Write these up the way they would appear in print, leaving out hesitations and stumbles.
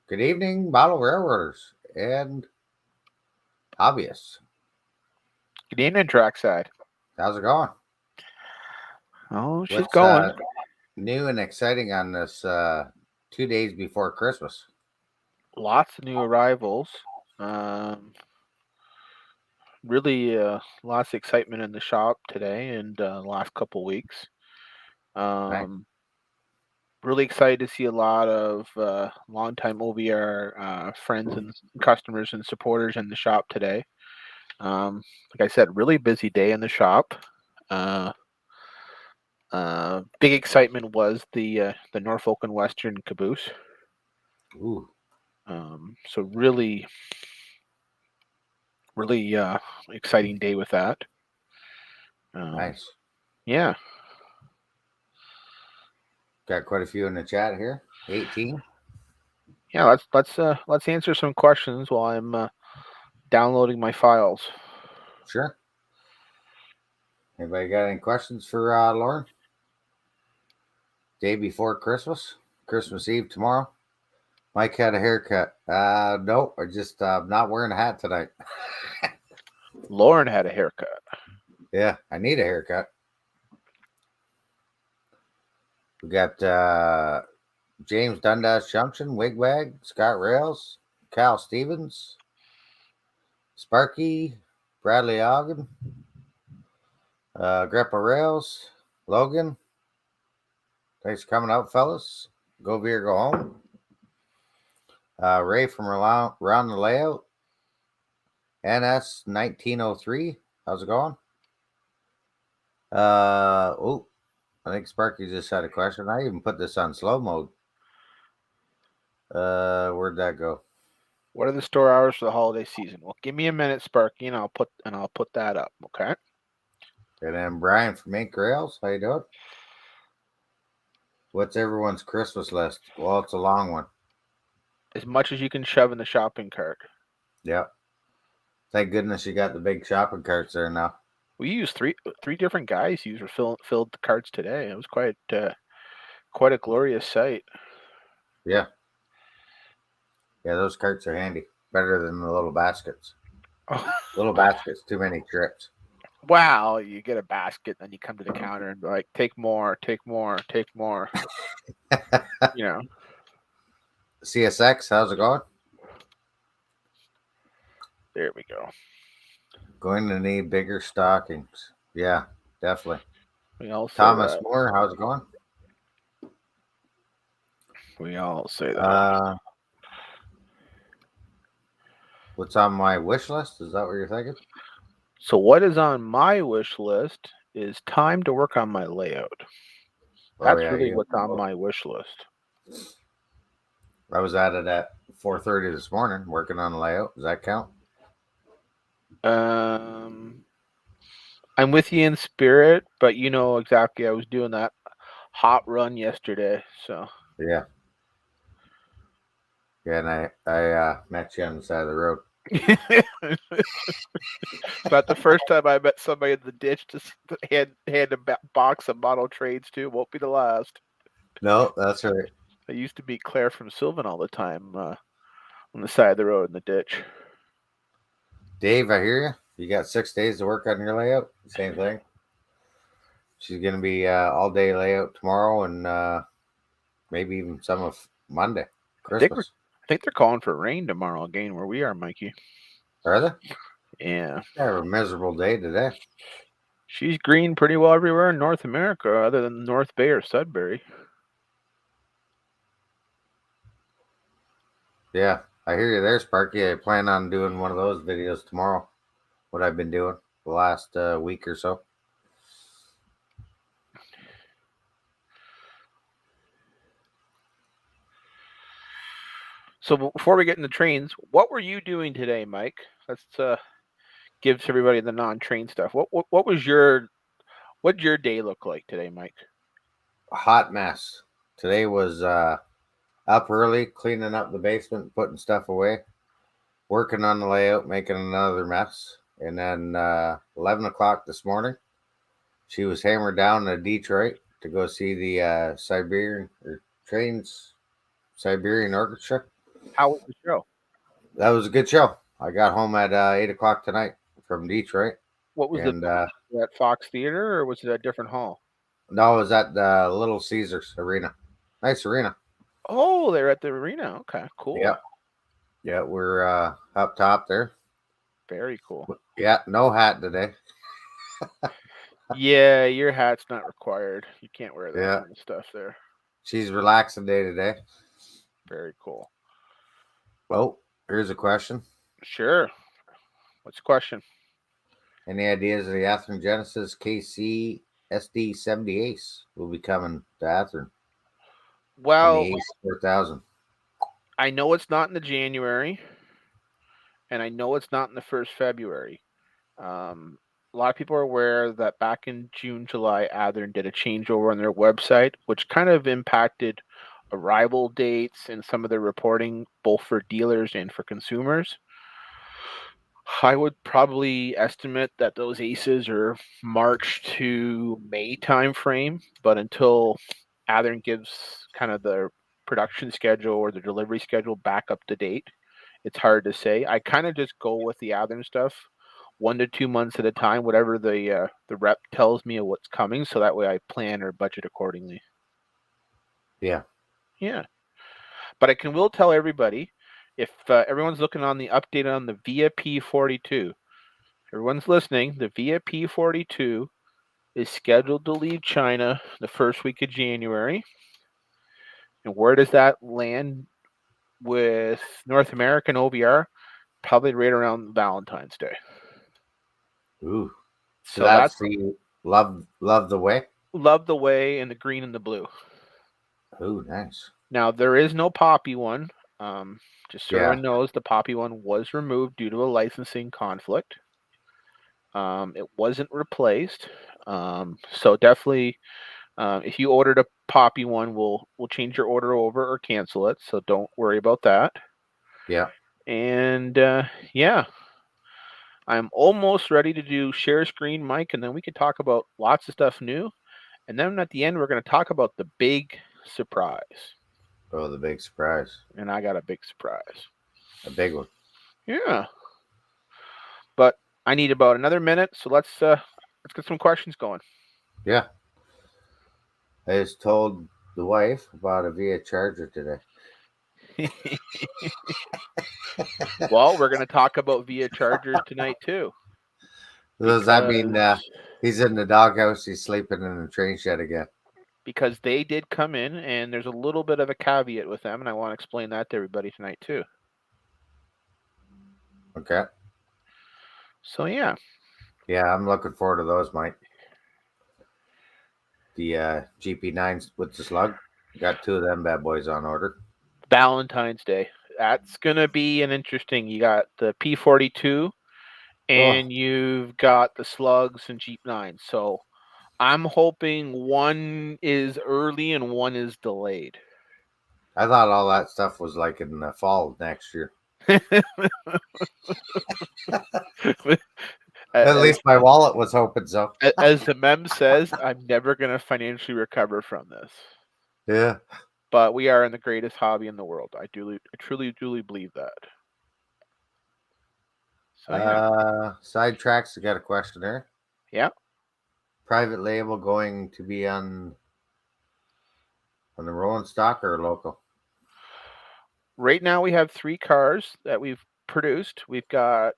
Good evening, model railroaders and hobbyists. Good evening, Trackside. How's it going? Oh, she's What's going. new and exciting on this 2 days before Christmas? Lots of new arrivals. Um, really, lots of excitement in the shop today and the last couple weeks. Nice. Um, really excited to see a lot of longtime OVR friends and customers and supporters in the shop today. Like I said, really busy day in the shop. Uh, Big excitement was the Norfolk and Western caboose. Ooh, So really exciting day with that. Um, nice. yeah, Got quite a few in the chat here. 18. yeah. Let's answer some questions while I'm downloading my files. Sure. Anybody got any questions for Lauren? Day before Christmas? Christmas Eve tomorrow? Mike had a haircut. No, I just not wearing a hat tonight. Lauren had a haircut. Yeah, I need a haircut. We got James Dundas Junction, Wigwag, Scott Rails, Cal Stevens, Sparky, Bradley Ogden, Grandpa Rails, Logan. Thanks for coming out, fellas. Go beer, go home. Ray from around the layout. NS 1903. How's it going? Oh, I think Sparky just had a question. I even put this on slow mode. Where'd that go? What are the store hours for the holiday season? Well, give me a minute, Sparky, and I'll put that up. Okay. And then Brian from Ink Rails. How you doing? What's everyone's Christmas list? Well, it's a long one. As much as you can shove in the shopping cart. Yep. Thank goodness you got the big shopping carts there now. We used three different guys. Filled the carts today. It was quite a glorious sight. Yeah. Yeah, those carts are handy. Better than the little baskets. Oh, Little baskets, too many trips. wow! You get a basket, then you come to the counter and be like, take more, take more, take more. You know. CSX, how's it going? There we go. Going to need bigger stockings. Yeah, definitely. We all say Thomas that. Moore, how's it going? We all say that. Uh, what's on my wish list? Is that what you're thinking? So what is on my wish list is time to work on my layout. Oh That's yeah, really you. what's on my wish list. I was at it at 4:30 this morning, working on the layout. Does that count? Um, I'm with you in spirit, but you know exactly. I was doing that hot run yesterday, so. Yeah. Yeah, and I met you on the side of the road. About the first time I met somebody in the ditch to hand a box of model trades to. Won't be the last. No, that's right. I used to meet Claire from Sylvan all the time on the side of the road in the ditch. Dave, I hear you. You got 6 days to work on your layout. Same thing. She's gonna be all day layout tomorrow and maybe even some of Monday, Christmas. I think they're calling for rain tomorrow again where we are, Mikey. Are they? Yeah. I have a miserable day today. She's green pretty well everywhere in North America other than North Bay or Sudbury. Yeah, I hear you there, Sparky. I plan on doing one of those videos tomorrow. What I've been doing the last week or so. So before we get into trains, what were you doing today, Mike? Let's give everybody the non-train stuff. What was what did your day look like today, Mike? A hot mess. Today was up early, cleaning up the basement, putting stuff away, working on the layout, making another mess. And then 11 o'clock this morning, she was hammered down to Detroit to go see the Siberian Orchestra. How was the show? That was a good show. I got home at 8 o'clock tonight from Detroit, What was the and at Fox Theater, or was it a different hall? no, I was at the Little Caesars Arena. Nice arena. Oh, they're at the arena. Okay, Yeah, cool. yeah, we're up top there. Very cool. Yeah, no hat today. Yeah, your hat's not required. You can't wear that Yeah, kind of stuff there. she's relaxing day today. Very cool. Well, here's a question. Sure. What's the question? Any ideas of the Athearn Genesis KC SD70 Ace will be coming to Athearn and Well, the Ace 4000? I know it's not in the January, and I know it's not in the first February. A lot of people are aware that back in June, July, Athearn did a changeover on their website, which kind of impacted arrival dates and some of their reporting, both for dealers and for consumers. I would probably estimate that those aces are March to May timeframe, but until Athearn gives kind of the production schedule or the delivery schedule back up to date, it's hard to say. I kind of just go with the Athearn stuff, 1 to 2 months at a time, whatever the rep tells me of what's coming, so that way I plan or budget accordingly. Yeah. Yeah, but will tell everybody if everyone's looking on the update on the VIA P42. Everyone's listening. The VIA P42 is scheduled to leave China the first week of January. And where does that land with North American OVR? Probably right around Valentine's Day. Ooh. So So that's that's the love the way. Love the Way and the green and the blue. Ooh, nice. Now there is no poppy one. Just so Yeah. everyone knows, the poppy one was removed due to a licensing conflict. It wasn't replaced. So definitely, if you ordered a poppy one, we'll change your order over or cancel it. So don't worry about that. Yeah. And yeah, I'm almost ready to do share screen, Mike, and then we can talk about lots of stuff new. And then at the end, we're going to talk about the big surprise. Oh, the big surprise. And I got a big surprise. A big one. Yeah. But I need about another minute, so let's get some questions going. Yeah. I just told the wife about a VIA charger today. Well, we're going to talk about VIA chargers tonight too. Does that mean he's in the doghouse? He's sleeping in the train shed again? Because they did come in, and there's a little bit of a caveat with them, and I want to explain that to everybody tonight too. Okay. So yeah. Yeah, I'm looking forward to those, Mike. The GP9s with the slug. Got 2 of them bad boys on order. Valentine's Day. That's gonna be an interesting. You got the P42, and you've got the slugs and Jeep 9. So I'm hoping one is early and one is delayed. I thought all that stuff was like in the fall next year. At least my wallet was hoping so. As the mem says, I'm never going to financially recover from this. Yeah. But we are in the greatest hobby in the world. I truly believe that. So yeah. Sidetracks, I got a question there. Yeah. Private label going to be on the rolling stock or local? Right now we have 3 cars that we've produced. We've got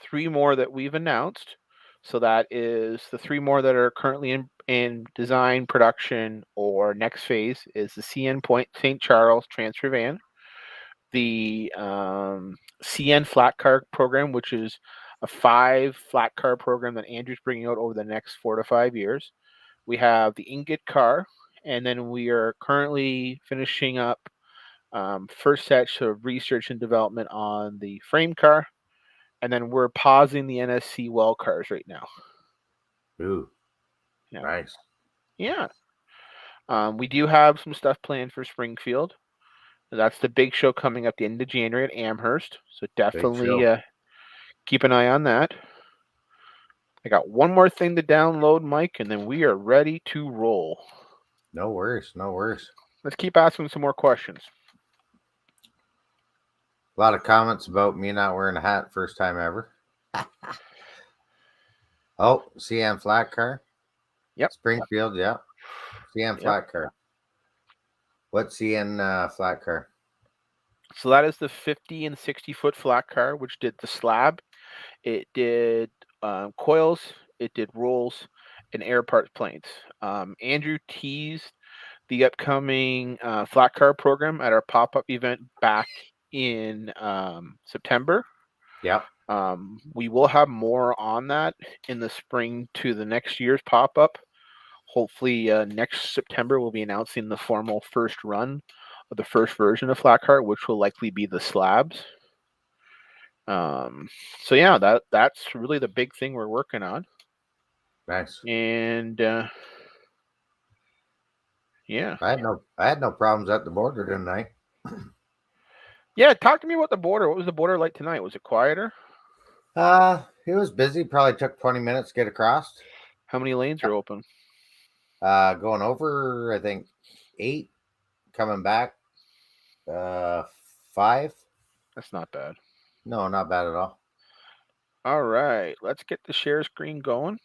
3 more that we've announced. So that is the 3 more that are currently in design, production, or next phase is the CN Point St. Charles transfer van, the CN flat car program, which is a 5 flat car program that Andrew's bringing out over the next 4 to 5 years. We have the ingot car, and then we are currently finishing up first set of research and development on the frame car, and then we're pausing the NSC well cars right now. Ooh, yeah. Nice. Yeah. We do have some stuff planned for Springfield. That's the big show coming up the end of January at Amherst. So definitely keep an eye on that. I got one more thing to download, Mike, and then we are ready to roll. No worries. No worries. Let's keep asking some more questions. A lot of comments about me not wearing a hat first time ever. Oh, CM flat car. Yep. Springfield, yeah. CN Yep. flat car. What's CN flat car? So that is the 50 and 60-foot flat car, which did the slab. It did coils. It did rolls and air parts planes. Andrew teased the upcoming flat car program at our pop-up event back in September. Yep. We will have more on that in the spring to the next year's pop-up. Hopefully next September we'll be announcing the formal first run of the first version of flat car, which will likely be the slabs. So yeah, that's really the big thing we're working on. Nice. And yeah. I had no problems at the border tonight. Yeah, talk to me about the border. What was the border like tonight? Was it quieter? It was busy. Probably took 20 minutes to get across. How many lanes are open? Going over, I think 8. Coming back, 5. That's not bad. No, not bad at all. All right, let's get the share screen going.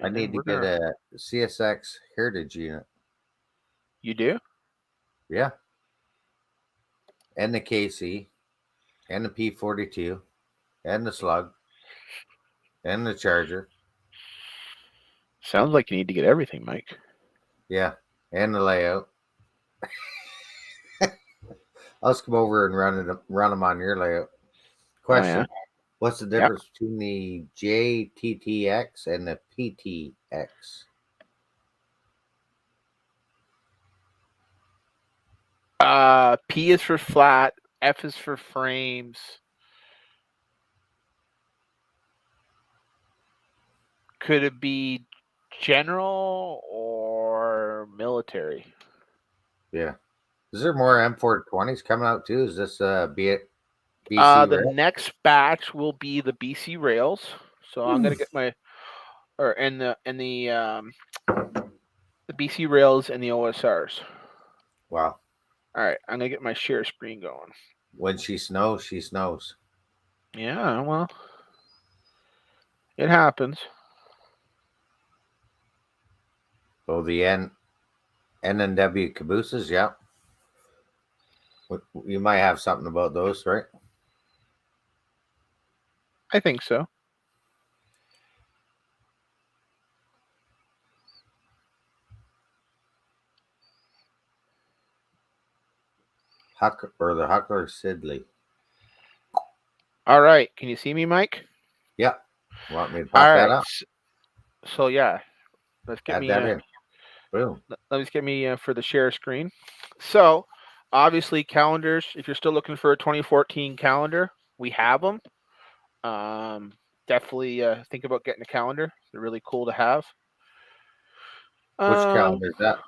I need to get a CSX Heritage unit. You do? Yeah. And the KC, and the P42, and the Slug, and the Charger. Sounds like you need to get everything, Mike. Yeah, and the layout. I'll just come over and run them on your layout. Question: what's the difference between the JTTX and the PTX? P is for flat. F is for frames. Could it be general or military? Yeah. Is there more M420s coming out too? Is this BC the rail? next batch will be the BC rails. So I'm gonna get my the BC rails and the OSRs. Wow. All right, I'm gonna get my share screen going. When she snows, she snows. Yeah, well, it happens. Oh, the NNW cabooses, yeah. You might have something about those, right? I think so. The Huckler Sidley. All right, can you see me, Mike? Yeah. Want me to pop that up? So yeah, let's get Add that in. Boom. Let me get me for the share screen. So obviously calendars. If you're still looking for a 2014 calendar, we have them. Definitely think about getting a calendar. They're really cool to have. Which calendar is that?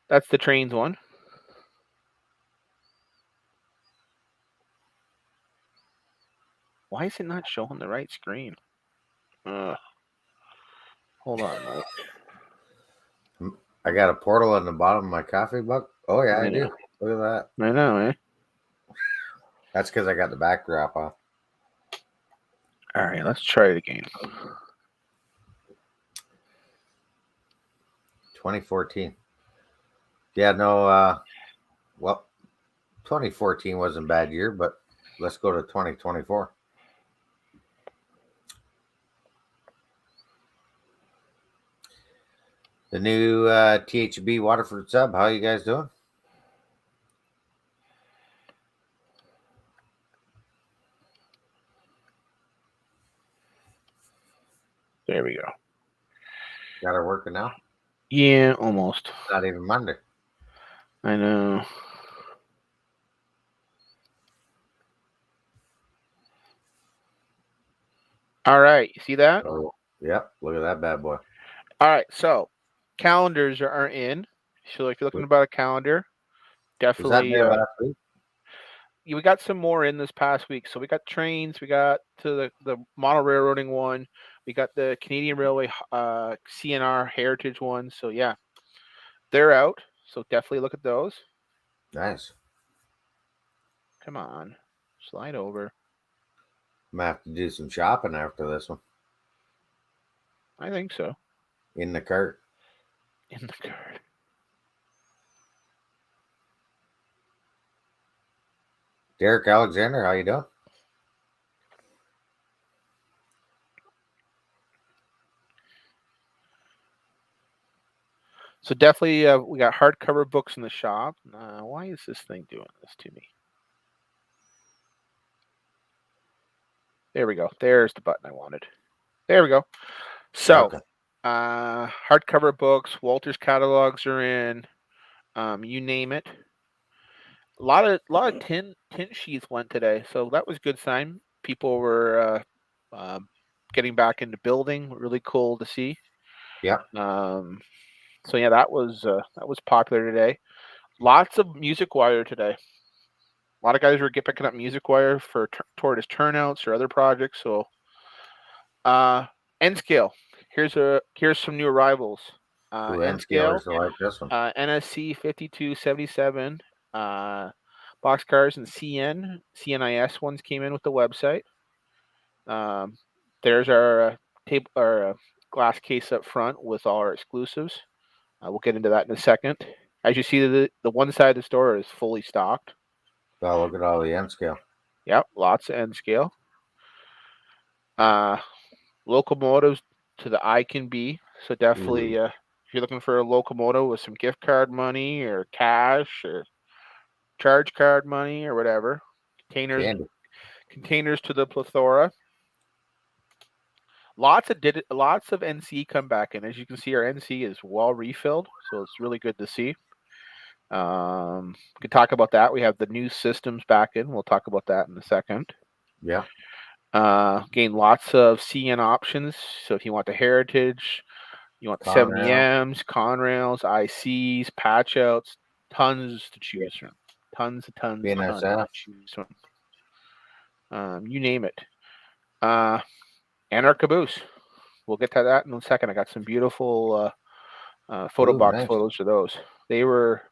That's the trains one. Why is it not showing the right screen? Hold on, Mike. I got a portal on the bottom of my coffee mug. Oh yeah, I do. Look at that. I know, eh? That's because I got the backdrop on. All right, let's try it again. 2014. Yeah, no. Well, 2014 wasn't a bad year, but let's go to 2024. The new THB Waterford sub. How you guys doing? There we go. Got her working now? Yeah, almost. Not even Monday. I know. All right, you see that? Oh, yep. Look at that bad boy. All right, so calendars are in. So if you're looking about a calendar, definitely. Was that there last week? We got some more in this past week. So we got trains. We got to the model railroading one. We got the Canadian Railway CNR Heritage one. So yeah, they're out. So definitely look at those. Nice. Come on, Slide over. I'm gonna have to do some shopping after this one I think so. in the cart. In the card. Derek Alexander, how you doing? So definitely, we got hardcover books in the shop. Why is this thing doing this to me? There we go. There's the button I wanted. There we go. So, Okay. hardcover books, Walter's catalogs are in. You name it. A lot of tin sheets went today, so that was a good sign. People were getting back into building. Really cool to see. Yep. So yeah, that was popular today. Lots of music wire today. A lot of guys were picking up music wire for toward his turnouts or other projects. So, N scale. Here's some new arrivals. Ooh, N scale. NCLers will like this one. NSC 5277 boxcars and CNIS ones came in with the website. There's our tape our glass case up front with all our exclusives. We'll get into that in a second. As you see, the one side of the store is fully stocked. Oh, look at all the N scale. Yep, lots of N scale. Locomotives to the eye can be. So definitely, if you're looking for a locomotive with some gift card money or cash or charge card money or whatever, containers to the plethora. Lots of NC come back in. As you can see, our NC is well refilled, so it's really good to see. We can talk about that. We have the new systems back in. We'll talk about that in a second. Yeah. Gain lots of CN options. So if you want the Heritage, you want the Conrail. 70Ms, Conrails, ICs, patch outs, tons to choose from. Tons to BNSF. choose from. You name it. And our caboose. We'll get to that in a second. I got some beautiful photo Ooh, box nice. photos of those. They were.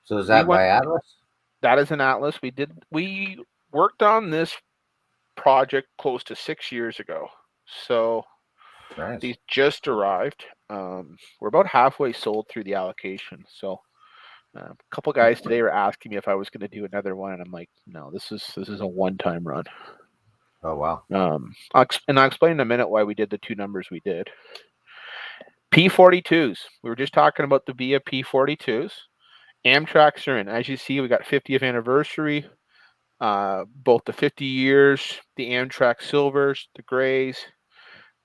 So is that by Atlas? That is an Atlas. We worked on this project close to 6 years ago. So Nice. these just arrived. We're about halfway sold through the allocation. So a couple guys today were asking me if I was going to do another one, and I'm like, no, this is a one-time run. Oh wow. I'll explain in a minute why we did the two numbers we did. P42s. We were just talking about the Via P42s. Amtraks are in. As you see, we got 50th anniversary. Both the 50 years, the Amtrak silvers, the grays,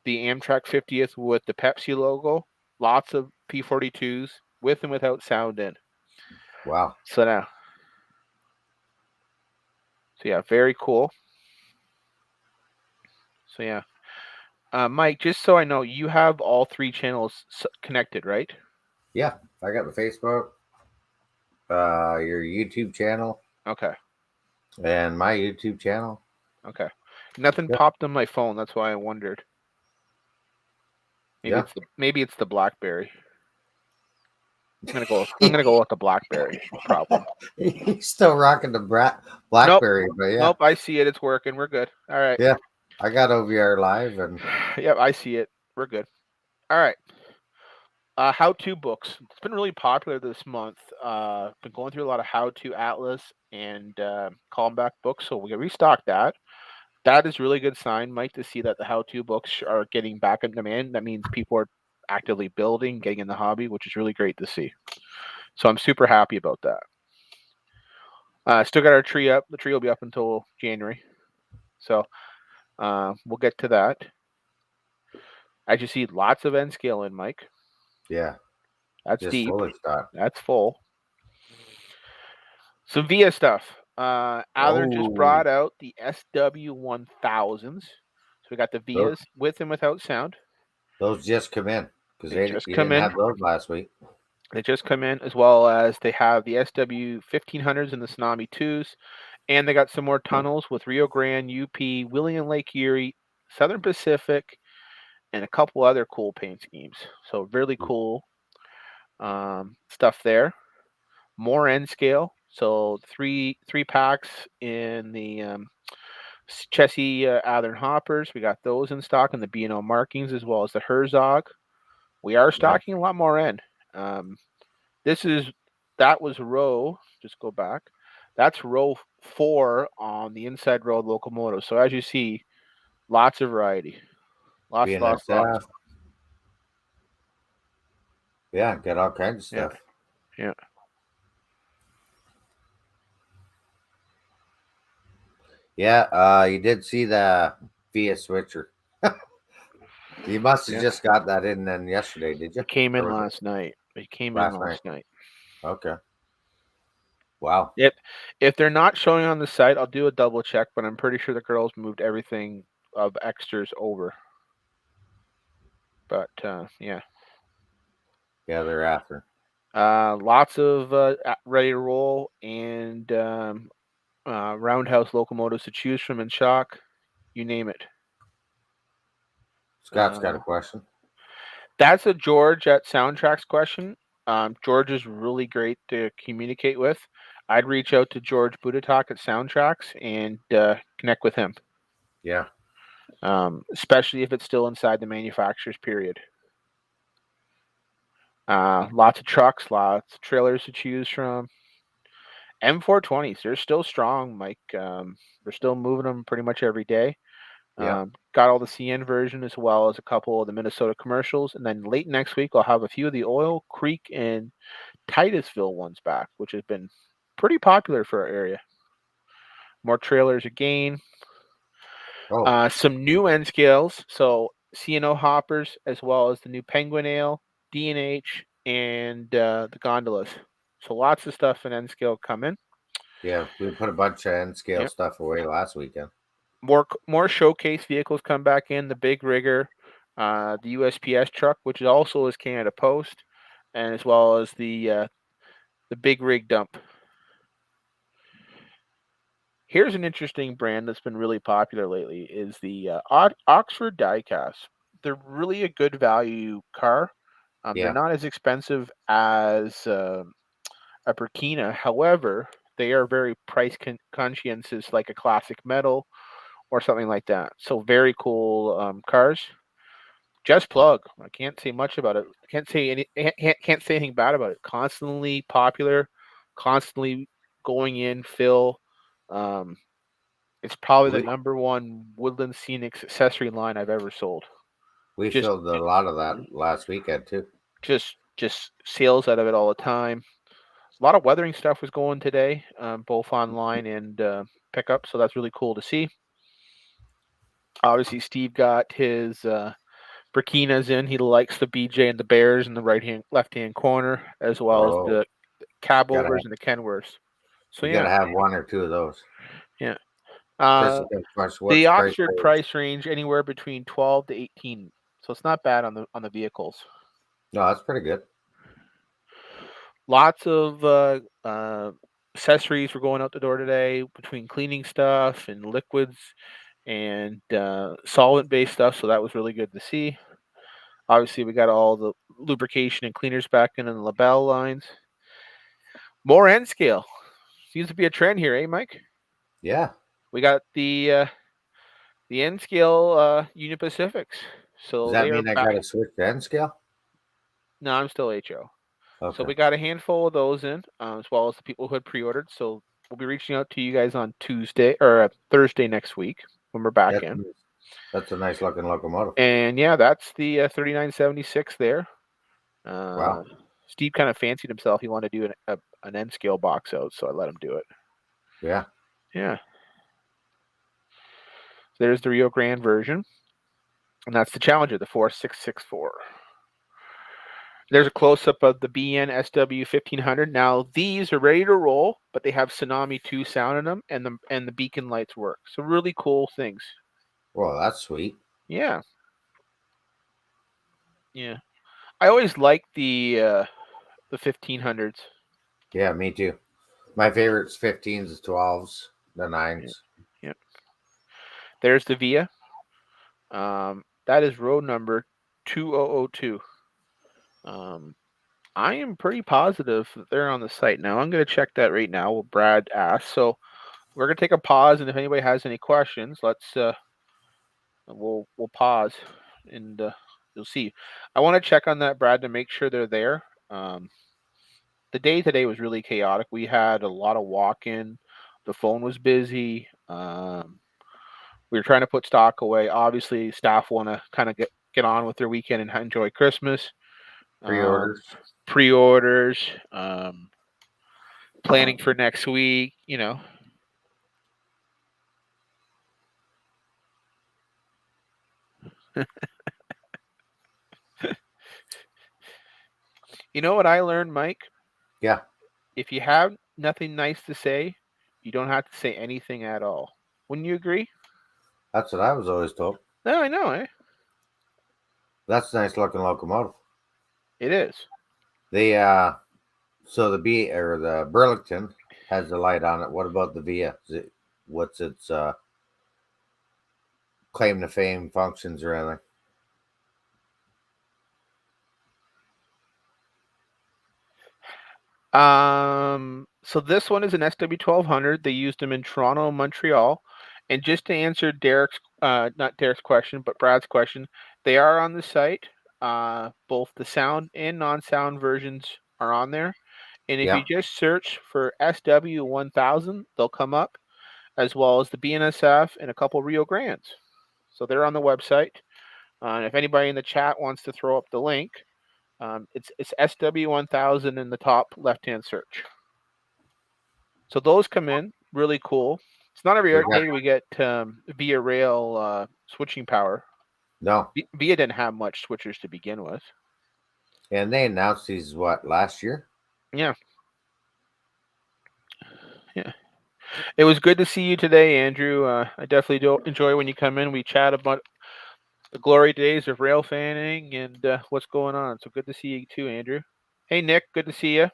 the Amtrak 50th with the Pepsi logo. Lots of P42s with and without sound in. Wow. So yeah, very cool. So yeah. Mike, just so I know, you have all three channels connected, right? Yeah, I got the Facebook, your YouTube channel. Okay. And my YouTube channel. Okay. Nothing popped on my phone. That's why I wondered. Maybe it's the BlackBerry. I'm gonna go with the BlackBerry. No problem. He's still rocking the BlackBerry, nope. But yeah. Nope, I see it. It's working. We're good. All right. Yeah, I got OVR live and. Yep, I see it. We're good. All right. How-to books. It's been really popular this month. Been going through a lot of how-to Atlas and Calmback books, so we restocked that. That is really good sign, Mike, to see that the how-to books are getting back in demand. That means people are actively building, getting in the hobby, which is really great to see. So I'm super happy about that. Still got our tree up. The tree will be up until January. So we'll get to that. As you see, lots of N scale in, Mike. Yeah. That's just deep. Fully stocked. That's full. Some VIA stuff. Adler just brought out the SW1000s. So we got the VIAs with and without sound. Those just come in because they just didn't have those last week. They just come in, as well as they have the SW1500s and the Tsunami 2s. And they got some more tunnels with Rio Grande, UP, William Lake Erie, Southern Pacific, and a couple other cool paint schemes. So really cool stuff there. More N scale. So three packs in the Chessie Adler hoppers. We got those in stock, and the B&O markings, as well as the Herzog. We are Nice. stocking a lot more in. That was row. Just go back. That's row 4 on the inside row of the locomotive. So as you see, lots of variety. Lots. Yeah, get all kinds of Yeah, stuff. yeah. Yeah, you did see the Via switcher. You must have Yeah. just got that in then yesterday, did you? It came in Or was it last night. It came in last night? last night. Okay. Wow. Yep. If they're not showing on the site, I'll do a double check, but I'm pretty sure the girls moved everything of extras over. But yeah. Yeah, they're after. Lots of ready to roll and roundhouse locomotives to choose from in shock. You name it. Scott's got Uh, a question. that's a George at Soundtracks question. George is really great to communicate with. I'd reach out to George Budatak at Soundtracks and connect with him, Yeah. especially if it's still inside the manufacturer's period. Lots of trucks, lots of trailers to choose from. M420s, they're still strong, Mike. We're still moving them pretty much every day. Yeah. Got all the CN version as well as a couple of the Minnesota commercials. And then late next week, I'll have a few of the Oil Creek and Titusville ones back, which has been pretty popular for our area. More trailers again. Oh, Some new N scales. So CNO hoppers as well as the new Penguin Ale, D&H, and the gondolas. So lots of stuff in N scale coming. yeah. We put a bunch of N scale Yep. stuff away last weekend. More showcase vehicles come back in. The big rigger, the USPS truck, which also is Canada Post, and as well as the big rig dump. Here's an interesting brand that's been really popular lately: is the Oxford Diecast. They're really a good value car. They're Yeah. not as expensive as a Burkina. However, they are very price conscientious, like a classic metal or something like that. So very cool cars. Just plug. I can't say much about it. Can't say anything bad about it. Constantly popular, constantly going in fill. Um, it's probably the We number one Woodland Scenics accessory line I've ever sold. we Just filled a lot of that last weekend too. just sales out of it all the time. A lot of weathering stuff was going today, both online and pickup. So that's really cool to see. Obviously, Steve got his Burkina's in. He likes the BJ and the Bears in the left hand corner, as well as Oh, the cab gotta overs have, and the Kenworths. So you gotta yeah, have one or two of those. yeah. Just Uh, a question. What's the the price Oxford range? price range anywhere between 12 to 18. So it's not bad on the vehicles. No, that's pretty good. Lots of accessories were going out the door today between cleaning stuff and liquids and solvent based stuff. So that was really good to see. Obviously, we got all the lubrication and cleaners back in the label lines. More N scale. Seems to be a trend here, eh, Mike? Yeah. We got the N scale Union Pacifics. Does So that they are mean I back. gotta switch to N scale? No, I'm still HO. So Okay. we got a handful of those in, as well as the people who had pre-ordered. So we'll be reaching out to you guys on Tuesday or Thursday next week when we're back That's in. that's a nice looking locomotive. And yeah, that's the 3976 there. Wow. Steve kind of fancied himself. He wanted to do an N scale box out, so I let him do it. Yeah. Yeah. There's the Rio Grande version, and that's the Challenger, the 4664. There's a close-up of the BN SW 1500. Now these are ready to roll, but they have Tsunami 2 sound in them, and the beacon lights work. So really cool things. Well, that's sweet. Yeah, yeah. I always liked the 1500s. Yeah, me too. My favorites 15s, 12s, the Yeah, 9s. yeah. There's the Via. That is road number 2002. I am pretty positive that they're on the site now. I'm going to check that right now. Well, Brad asked, so we're going to take a pause, and if anybody has any questions, we'll pause, and you'll see. I want to check on that, Brad, to make sure they're there. The day today was really chaotic. We had a lot of walk-in. The phone was busy. We were trying to put stock away. Obviously, staff want to kind of get on with their weekend and enjoy Christmas. Pre-orders. Pre-orders, planning for next week. You know what I learned, Mike? Yeah, If you have nothing nice to say, you don't have to say anything at all. Wouldn't you agree? that's what I was always told. No, I know, eh? That's a nice looking locomotive. It is. So the B or the Burlington has the light on it. What about the Via? What's its claim to fame, functions, or anything? So this one is an SW1200. They used them in Toronto and Montreal. And just to answer not Derek's question, but Brad's question, they are on the site. Both the sound and non-sound versions are on there. And if you Yeah, just search for SW1000, they'll come up, as well as the BNSF and a couple Rio Grandes. So they're on the website. And if anybody in the chat wants to throw up the link, it's SW1000 in the top left-hand search. So those come in really cool. It's not every day we get Via Rail switching power. no. Via didn't have much switchers to begin with. And they announced these last year? Yeah. It was good to see you today, Andrew. I definitely do enjoy when you come in. We chat about the glory days of rail fanning and what's going on. So good to see you too, Andrew. Hey, Nick. Good to see you.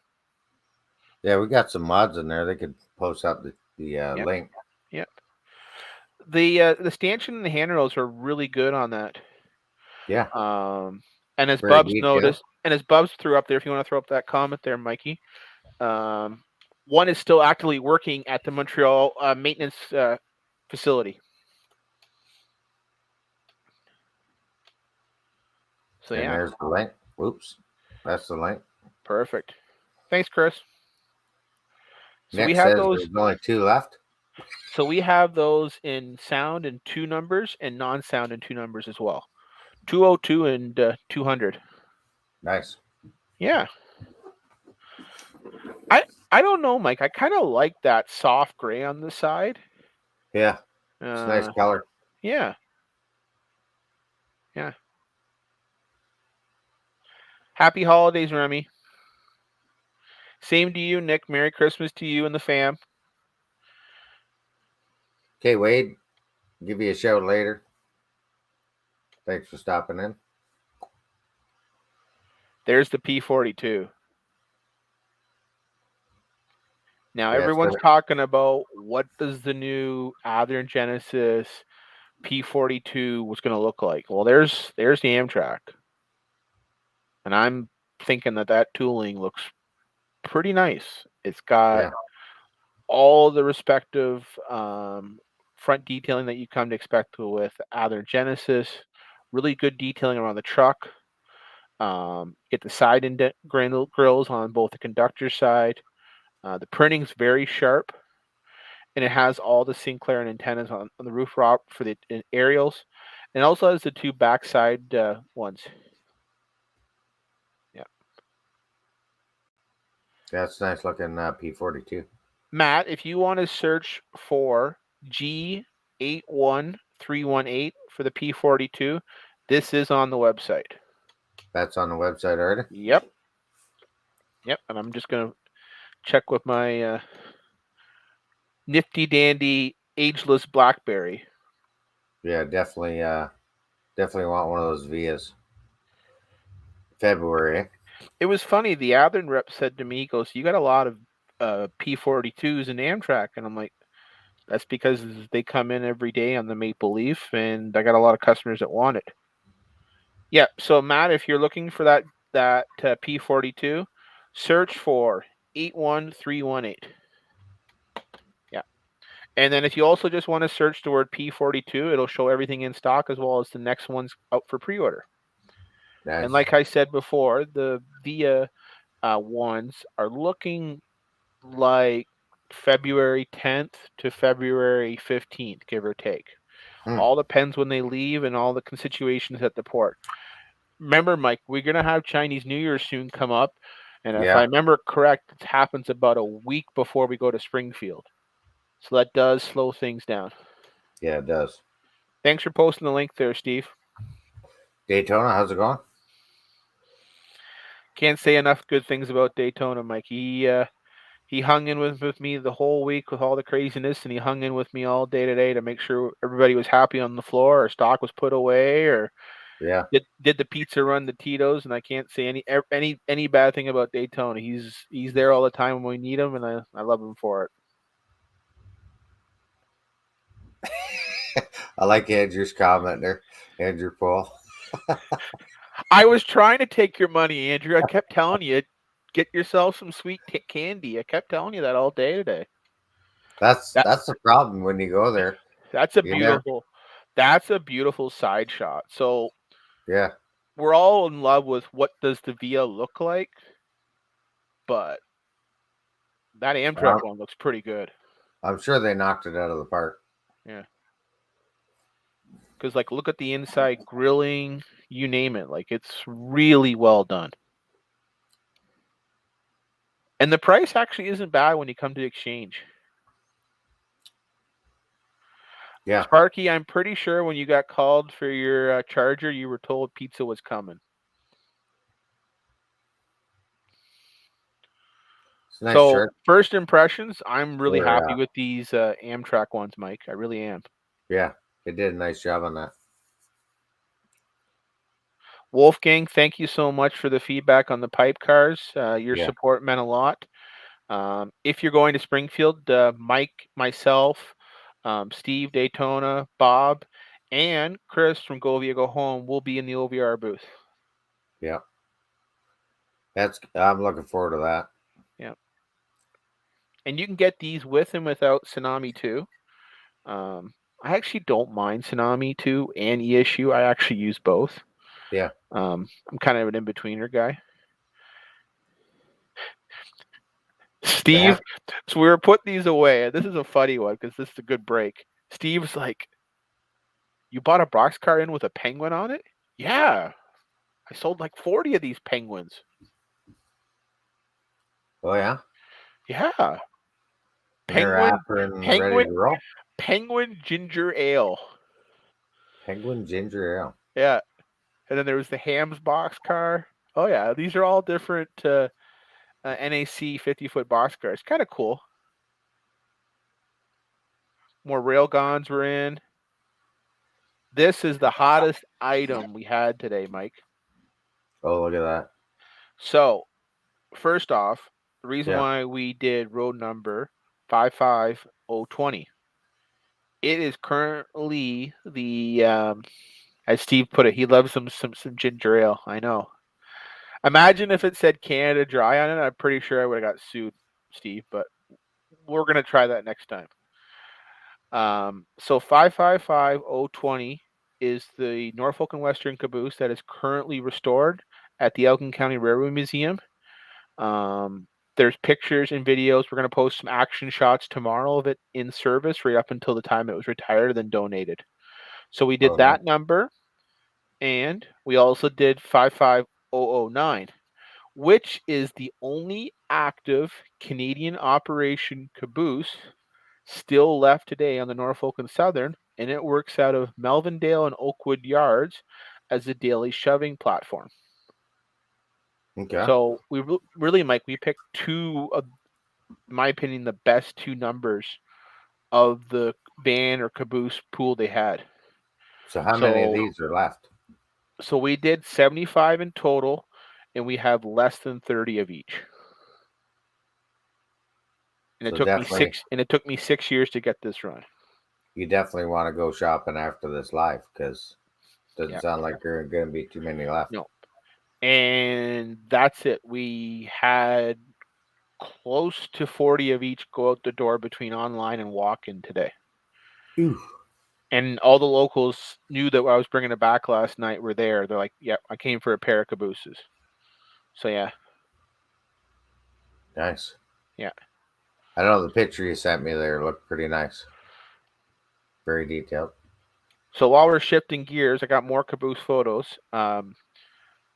Yeah, we got some mods in there. They could post up the Yep. link. Yep. The stanchion and the handrails are really good on that. Yeah. And as Very Bubs detailed. noticed, and as Bubs threw up there, if you want to throw up that comment there, Mikey, one is still actively working at the Montreal maintenance facility. So And yeah, there's the link. Oops, that's the link. perfect. Thanks, Chris. So Nick we have says those. there's only 2 left. So we have those in sound in 2 numbers and non-sound in 2 numbers as well. 202 and 200. Nice. Yeah. I don't know, Mike. I kind of like that soft gray on the side. Yeah, it's a nice color. Yeah. Yeah. Happy holidays, Remy. Same to you, Nick. Merry Christmas to you and the fam. Okay, Wade, give you a shout later. Thanks for stopping in. There's the P42. Now Yeah, everyone's talking about what does the new Athearn Genesis P42 was going to look like. Well, there's the Amtrak, and I'm thinking that tooling looks pretty nice. It's got all the respective front detailing that you come to expect with Athearn Genesis. Really good detailing around the truck. Get the side indent grills on both the conductor side. The printing's very sharp, and it has all the Sinclair and antennas on the roof rock for the aerials, and it also has the 2 backside ones. Yeah. That's nice looking P42. Matt, if you want to search for G81318 for the P42, this is on the website. That's on the website already? Yep. And I'm just going to check with my nifty dandy ageless BlackBerry. Yeah, definitely want one of those Vias. February. It was funny. The Athearn rep said to me, he goes, "You got a lot of P42s in Amtrak," and I'm like, "That's because they come in every day on the Maple Leaf, and I got a lot of customers that want it." Yeah. So Matt, if you're looking for that P42, search for 81318. Yeah. And then if you also just want to search the word P42, it'll show everything in stock as well as the next one's out for pre-order. And Nice. like I said before, the VIA ones are looking like February 10th to February 15th, give or take. Hmm. All depends when they leave and all the situations at the port. Remember, Mike, we're going to have Chinese New Year soon come up. And if I Yeah. remember correct, it happens about a week before we go to Springfield. So that does slow things down. Yeah, it does. Thanks for posting the link there, Steve. Daytona, how's it going? Can't say enough good things about Daytona, Mike. He hung in with me the whole week with all the craziness, and he hung in with me all day today to make sure everybody was happy on the floor, or stock was put away, or Yeah. did the pizza run the Tito's. And I can't say any bad thing about Daytona. He's there all the time when we need him, and I love him for it. I like Andrew's comment there. Andrew Paul. I was trying to take your money, Andrew. I kept telling you, get yourself some sweet candy. I kept telling you that all day today. That That's the problem when you go there. that's a You never. beautiful that's a beautiful side shot. So Yeah. we're all in love with what does the VIA look like, but that Amtrak I'm, one looks pretty good. I'm sure they knocked it out of the park. Yeah. Because like look at the inside grilling, you name it. Like it's really well done. And the price actually isn't bad when you come to exchange. Yeah. Sparky, I'm pretty sure when you got called for your charger, you were told pizza was coming. It's a nice So shirt. first impressions, I'm really Or happy with these Amtrak ones, Mike. I really am. yeah, they did a nice job on that. Wolfgang, thank you so much for the feedback on the pipe cars. Your Yeah. support meant a lot. If you're going to Springfield, Mike, myself, Steve, Daytona, Bob, and Chris from Go Via Go Home will be in the OVR booth. Yeah. I'm looking forward to that. Yeah. And you can get these with and without Tsunami 2. I actually don't mind Tsunami 2 and ESU. I actually use both. Yeah. I'm kind of an in-betweener guy. They Steve, have so we were putting these away. This is a funny one because this is a good break. Steve's like, "You bought a boxcar in with a penguin on it?" Yeah, I sold like 40 of these penguins. Oh yeah. Yeah, And they're penguin, after and ready penguin, to roll. penguin ginger ale. Penguin ginger ale. Yeah, and then there was the Hams boxcar. Oh yeah, these are all different NAC 50-foot boxcars. Kind of cool. More railguns were in. This is the hottest item we had today, Mike. Oh, look at that. So, first off, the reason Yeah. why we did road number 55020, it is currently the as Steve put it, he loves some ginger ale. I know. Imagine if it said Canada Dry on it. I'm pretty sure I would have got sued, Steve. But we're gonna try that next time. So 555020 is the Norfolk and Western caboose that is currently restored at the Elgin County Railroad Museum. There's pictures and videos. We're going to post some action shots tomorrow of it in service right up until the time it was retired and then donated. So we did Oh nice. that number, and we also did 55009, which is the only active Canadian operation caboose still left today on the Norfolk and Southern, and it works out of Melvindale and Oakwood yards as a daily shoving platform. Okay. So we really, Mike, we picked two of, in my opinion, the best two numbers of the van or caboose pool they had. So how many of So these are left? so we did 75 in total, and we have less than 30 of each. And So definitely it took me 6 years to get this run. you definitely want to go shopping after this live because doesn't Yeah. sound like there are going to be too many left. No. and that's it. We had close to 40 of each go out the door between online and walk-in today. Ooh. And all the locals knew that I was bringing it back last night were there. They're like, "Yep, I came for a pair of cabooses." So yeah. Nice. Yeah. I know the picture you sent me there looked pretty nice. Very detailed. So while we're shifting gears, I got more caboose photos.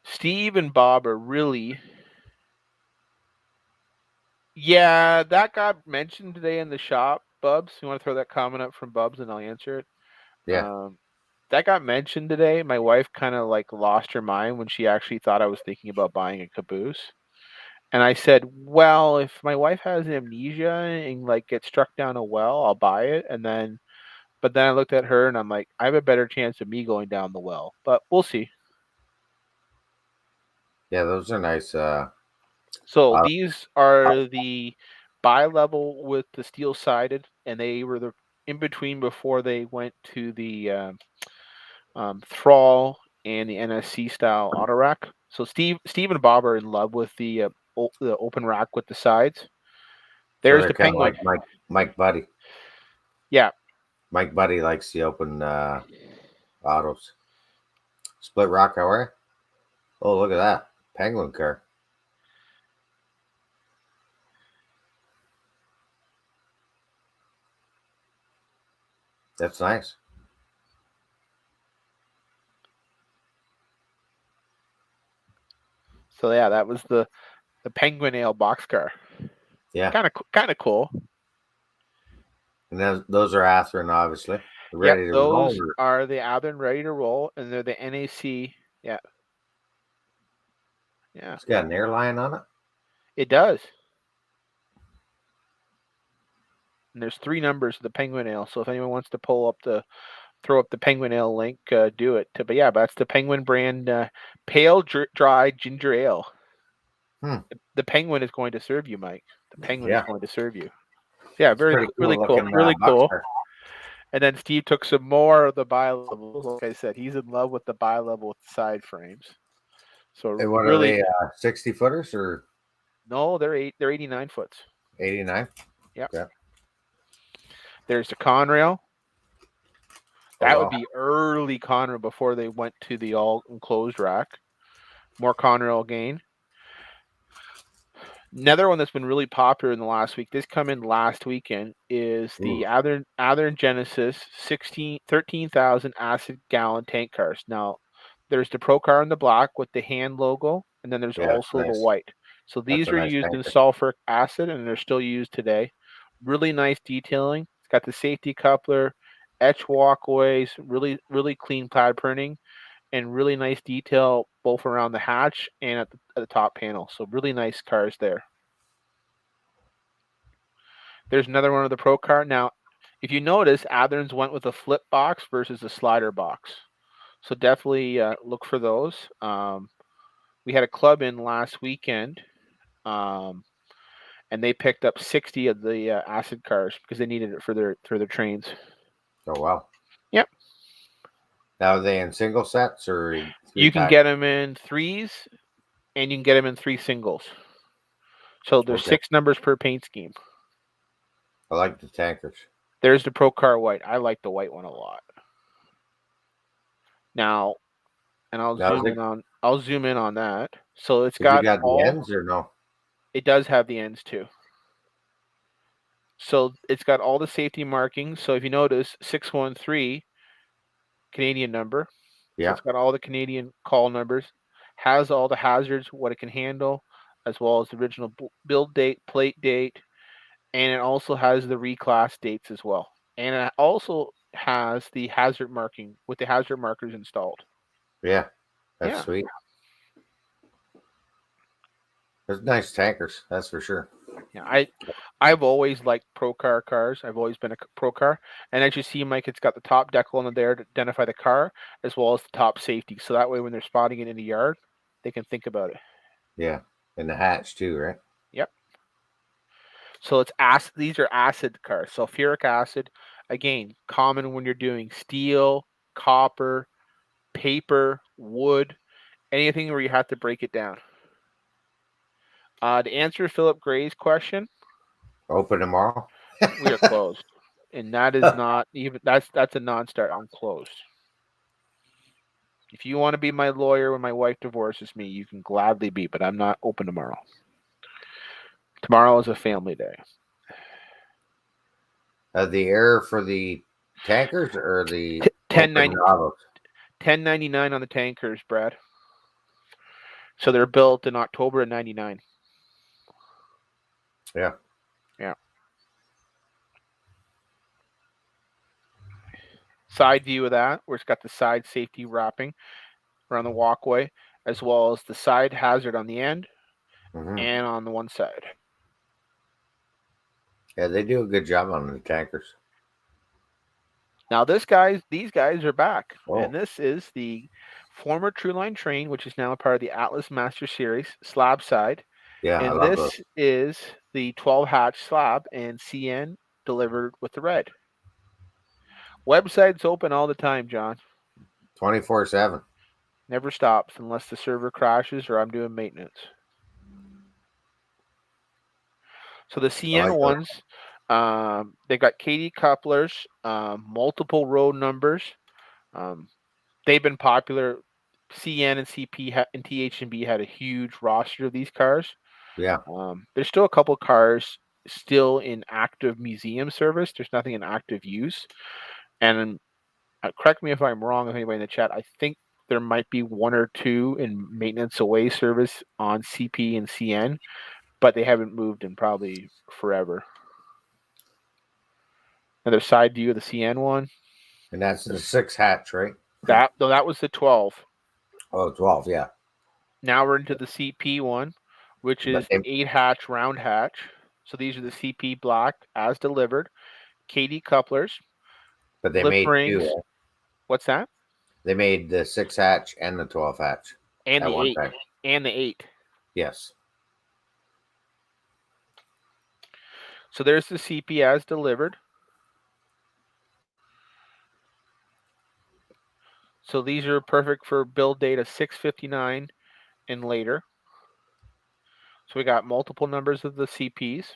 Steve and Bob are really, yeah, that got mentioned today in the shop. Bubs, you want to throw that comment up from Bubs and I'll answer it. Yeah. That got mentioned today. My wife kind of like lost her mind when she actually thought I was thinking about buying a caboose. And I said, well, if my wife has amnesia and like gets struck down a well, I'll buy it. But then I looked at her and I'm like, I have a better chance of me going down the well, but we'll see. Yeah, those are nice. So these are the bi-level with the steel sided, and they were the in between before they went to the Thrall and the NSC style auto rack. So Steve and Bob are in love with the open rack with the sides. So There's they're the kind of Penguin. like Mike Buddy. Yeah. Mike Buddy likes the open autos. Split rock, how are you? Oh, look at that Penguin car. That's nice. So yeah, that was the Penguin Ale boxcar. Yeah. Kind of cool. And those are Athearn, obviously. They're Yep, ready to roll. those are the Athearn ready to roll, and they're the NAC. Yeah. Yeah. It's got an airline on it. It does. And there's 3 numbers of the Penguin Ale. So if anyone wants to throw up the Penguin Ale link, do it. But yeah, that's the Penguin brand pale dry ginger ale. The Penguin is going to serve you, Mike. The Penguin is going to serve you. Yeah, really cool, really cool. Boxcar. And then Steve took some more of the bi-levels. Like I said, he's in love with the bi-level with the side frames. So And what really, are they? 60 footers or no, they're 89 foots. 89? Yep. Yeah. There's the Conrail. That Oh, would wow. be early Conrail before they went to the all enclosed rack. More Conrail again. Another one that's been really popular in the last week, this come in last weekend, is the Athearn Genesis 13,000 acid gallon tank cars. Now, there's the Pro car in the black with the hand logo, and then there's Yeah, also the nice. white. So That's these a are nice used in tanker. sulfuric acid, and they're still used today. Really nice detailing. It's got the safety coupler, etch walkways, really clean pad printing, and really nice detail both around the hatch and at the top panel. So really nice cars there. There's another one of the Pro car. Now, if you notice, Athearn's went with a flip box versus a slider box. So definitely look for those. We had a club in last weekend, and they picked up 60 of the acid cars because they needed it for their trains. Oh, wow. Yep. Now, are they in single sets or 3 You can pack? get them in 3s, and you can get them in 3 singles. So there's Okay. 6 numbers per paint scheme. I like the tankers. There's the Pro car white. I like the white one a lot. Now, and I'll zoom in on that. So it's Has it got got the all. ends or no? It does have the ends too. So it's got all the safety markings. So if you notice, 613 Canadian number. So Yeah. it's got all the Canadian call numbers. Has all the hazards, what it can handle, as well as the original build date, plate date, and it also has the reclass dates as well. And it also has the hazard marking with the hazard markers installed. Yeah. That's Yeah. sweet. They're nice tankers, that's for sure. Yeah, I've always liked Pro car cars. I've always been a Pro car, and as you see, Mike, it's got the top decal on there to identify the car, as well as the top safety. So that way, when they're spotting it in the yard, they can think about it. Yeah. And the hatch too, right? Yep. So it's acid. These are acid cars. Sulfuric acid, again, common when you're doing steel, copper, paper, wood, Anything where you have to break it down. To answer Philip Gray's question, Open tomorrow. we are closed, and that is not even that's a non-start. I'm closed. If you want to be my lawyer when my wife divorces me, you can gladly be, but I'm not open tomorrow. Tomorrow is a family day. The error for the tankers or the open 1090 novels? 1099 on the tankers, Brad. So they're built in October of 99. Yeah. Yeah. Side view of that, where it's got the side safety wrapping around the walkway, as well as the side hazard on the end Mm-hmm. and on the one side. Yeah, they do a good job on the tankers. Now these guys are back, and this is the former Trueline train, which is now a part of the Atlas Master Series slab side. Yeah, I And love those. this is the 12 hatch slab and CN delivered with the red. Website's open all the time, John. 24/7. Never stops unless the server crashes or I'm doing maintenance. So the CN ones, they've got KD couplers, multiple road numbers. They've been popular. CN and CP and TH&B had a huge roster of these cars. Yeah. There's still a couple cars still in active museum service. There's nothing in active use. And correct me if I'm wrong, if anybody in the chat, I think there might be one or two in maintenance away service on CP and CN, but they haven't moved in probably forever. Another side view of the CN one. And that's the 6 hatch, right? That was the 12. Oh, 12, yeah. Now we're into the CP one, which is the 8 hatch round hatch. So these are the CP black as delivered. KD couplers. But they Lip made rings. 2. What's that? They made the 6 hatch and the 12 hatch And at the one 8. time. And the 8. Yes. So there's the CP as delivered. So these are perfect for build date of 659 and later. So we got multiple numbers of the CPs.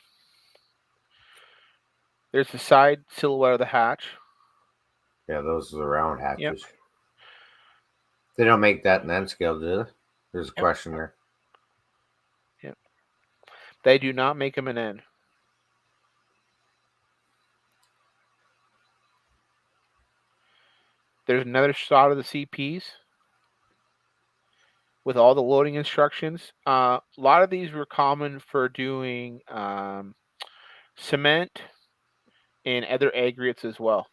There's the side silhouette of the hatch. Yeah, those are the round hatches. Yep. They don't make that in N scale, do they? There's a question there. Yep. They do not make them an N. There's another shot of the CPs with all the loading instructions. A lot of these were common for doing cement and other aggregates as well.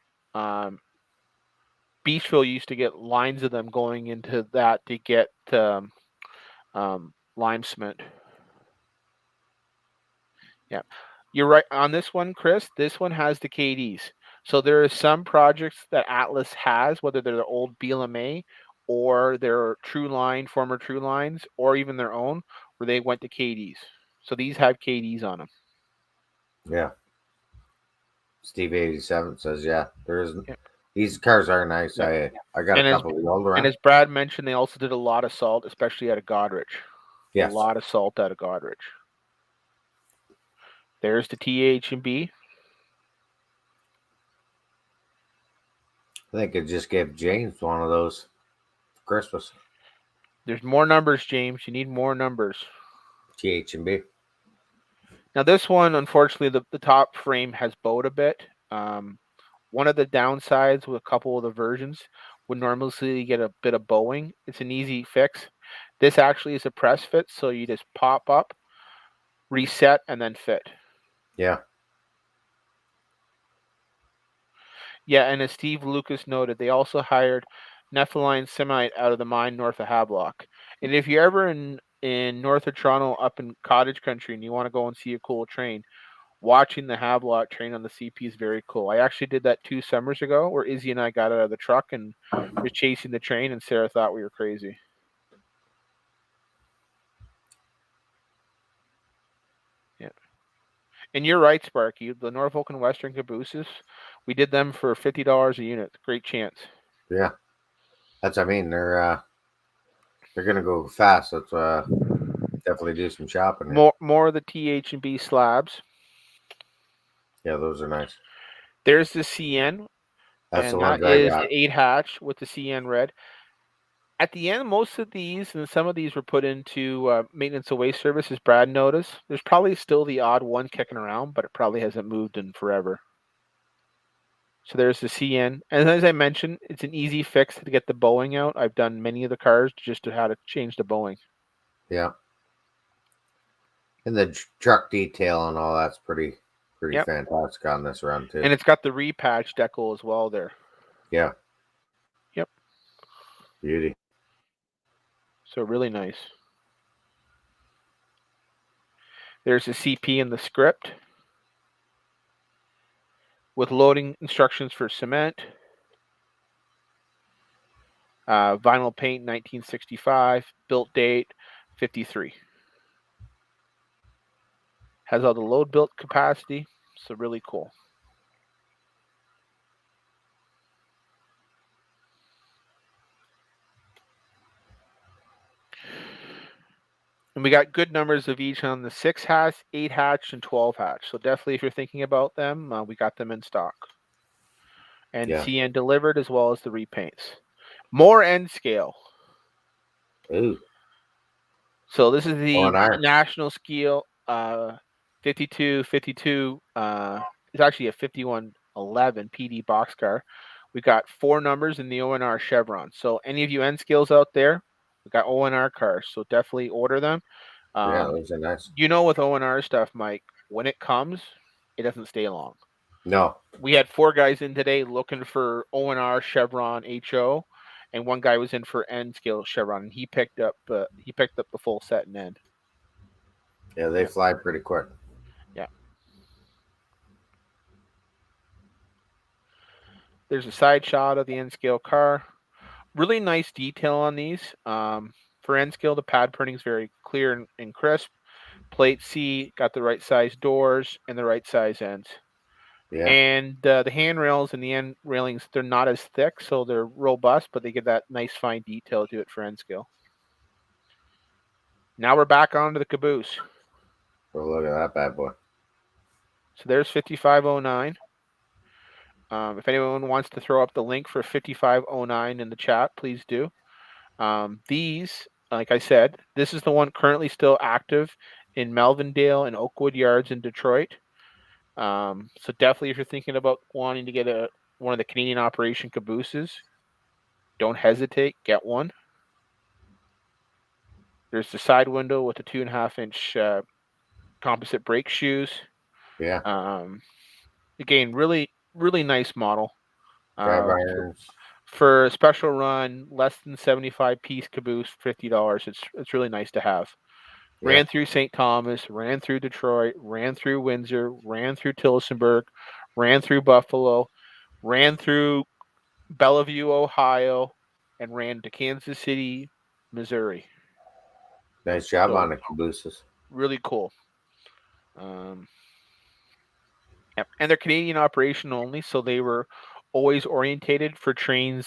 Beachville used to get lines of them going into that to get lime cement. Yeah, you're right on this one, Chris. This one has the KDs. So there are some projects that Atlas has, whether they're the old BLMA or their former True Lines, or even their own, where they went to KDs. So these have KDs on them. Yeah. Steve 87 says, yeah, there isn't. Yeah. These cars are nice. Yeah. I got a couple of old around. And as Brad mentioned, they also did a lot of salt, especially out of Godrich. Yes. A lot of salt out of Godrich. There's the TH&B. I think I just gave James one of those for Christmas. There's more numbers, James. You need more numbers. TH&B. Now this one, unfortunately, the top frame has bowed a bit. One of the downsides with a couple of the versions would normally get a bit of bowing. It's an easy fix. This actually is a press fit, so you just pop up, reset, and then fit. Yeah. Yeah, and as Steve Lucas noted, they also hired Nepheline Semite out of the mine north of Havelock. And if you're ever in north of Toronto, up in cottage country, and you want to go and see a cool train, watching the Havelock train on the CP is very cool. I actually did that 2 summers ago, where Izzy and I got out of the truck and was chasing the train, and Sarah thought we were crazy. Yeah. And you're right, Sparky. The Norfolk and Western cabooses, we did them for $50 a unit. Great chance. Yeah. That's, I mean, they're They're gonna go fast. Let's definitely do some shopping here. More of the TH and B slabs. Yeah, those are nice. There's the CN, That's the and that ones I is got. the 8 hatch with the CN red. At the end, most of these and some of these were put into maintenance away service, as Brad noticed. There's probably still the odd one kicking around, but it probably hasn't moved in forever. So there's the CN. And as I mentioned, it's an easy fix to get the bowing out. I've done many of the cars just to how to change the bowing. Yeah, and the truck detail and all that's pretty Yep. fantastic on this run too. And it's got the repatch decal as well there. Yeah. Yep. Beauty. So really nice. There's the CP in the script with loading instructions for cement. Vinyl paint 1965, built date 53. Has all the load built capacity, so really cool. And we got good numbers of each on the 6 hatch, 8 hatch, and 12 hatch. So definitely, if you're thinking about them, we got them in stock. And Yeah. CN delivered as well as the repaints. More end scale. Ooh. So this is the O&R. national scale 5252. It's actually a 5111 PD boxcar. We got 4 numbers in the ONR chevron. So any of you end scales out there, we got ONR cars. So definitely order them. Yeah, those are nice. You know, with ONR stuff, Mike, when it comes, it doesn't stay long. No. We had 4 guys in today looking for ONR chevron HO, and one guy was in for end scale chevron, and he picked up the full set and end. Yeah, they fly pretty quick. Yeah. There's a side shot of the end scale car. Really nice detail on these. For end scale, the pad printing is very clear and crisp. Plate C got the right size doors and the right size ends. Yeah. And the handrails and the end railings, they're not as thick, so they're robust, but they get that nice fine detail to it for end scale. Now we're back onto the caboose. Oh, look at that bad boy. So there's 5509. If anyone wants to throw up the link for 5509 in the chat, please do. These, like I said, this is the one currently still active in Melvindale and Oakwood yards in Detroit. So definitely, if you're thinking about wanting to get one of the Canadian operation cabooses, don't hesitate, get one. There's the side window with the 2.5-inch composite brake shoes. Yeah. Again, really, really nice model. Drive irons. For a special run, less than 75 piece caboose, $50. It's really nice to have. Yeah. Ran through St. Thomas, ran through Detroit, ran through Windsor, ran through Tillsonburg, ran through Buffalo, ran through Bellevue, Ohio, and ran to Kansas City, Missouri. Nice job on the cabooses. Really cool. Yep. And they're Canadian operation only, so they were always orientated for trains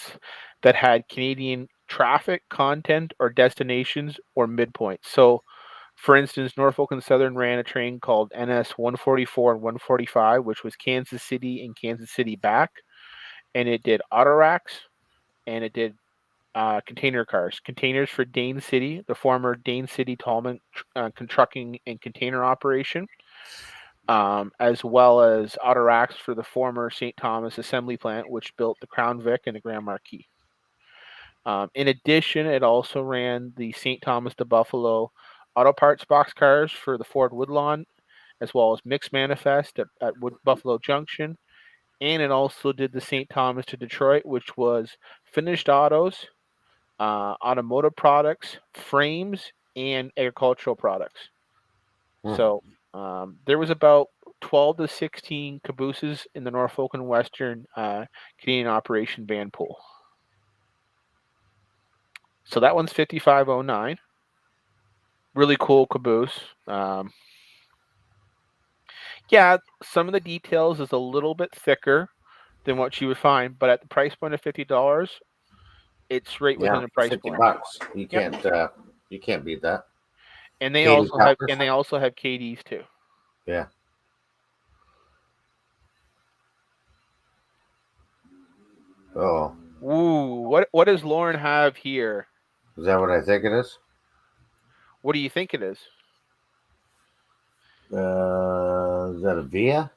that had Canadian traffic content or destinations or midpoints. So, for instance, Norfolk and Southern ran a train called NS 144 and 145, which was Kansas City and Kansas City back, and it did autoracks and it did container cars, containers for Dane City, the former Dane City Tallman trucking and container operation. As well as autoracks for the former St. Thomas assembly plant, which built the Crown Vic and the Grand Marquis. In addition, it also ran the St. Thomas to Buffalo auto parts boxcars for the Ford Woodlawn, as well as Mix Manifest at Buffalo Junction. And it also did the St. Thomas to Detroit, which was finished autos, automotive products, frames, and agricultural products. So there was about 12 to 16 cabooses in the Norfolk and Western Canadian operation van pool. So that one's 5509. Really cool caboose. Yeah, some of the details is a little bit thicker than what you would find, but at the price point of $50, It's right within Yeah, the price 50 point. bucks. Yep. You can't beat that. And they Katie also have Peppers. KDs too. Yeah. Oh, Ooh, what does Lauren have here? is that what I think it is? What do you think it is? Is that a Via?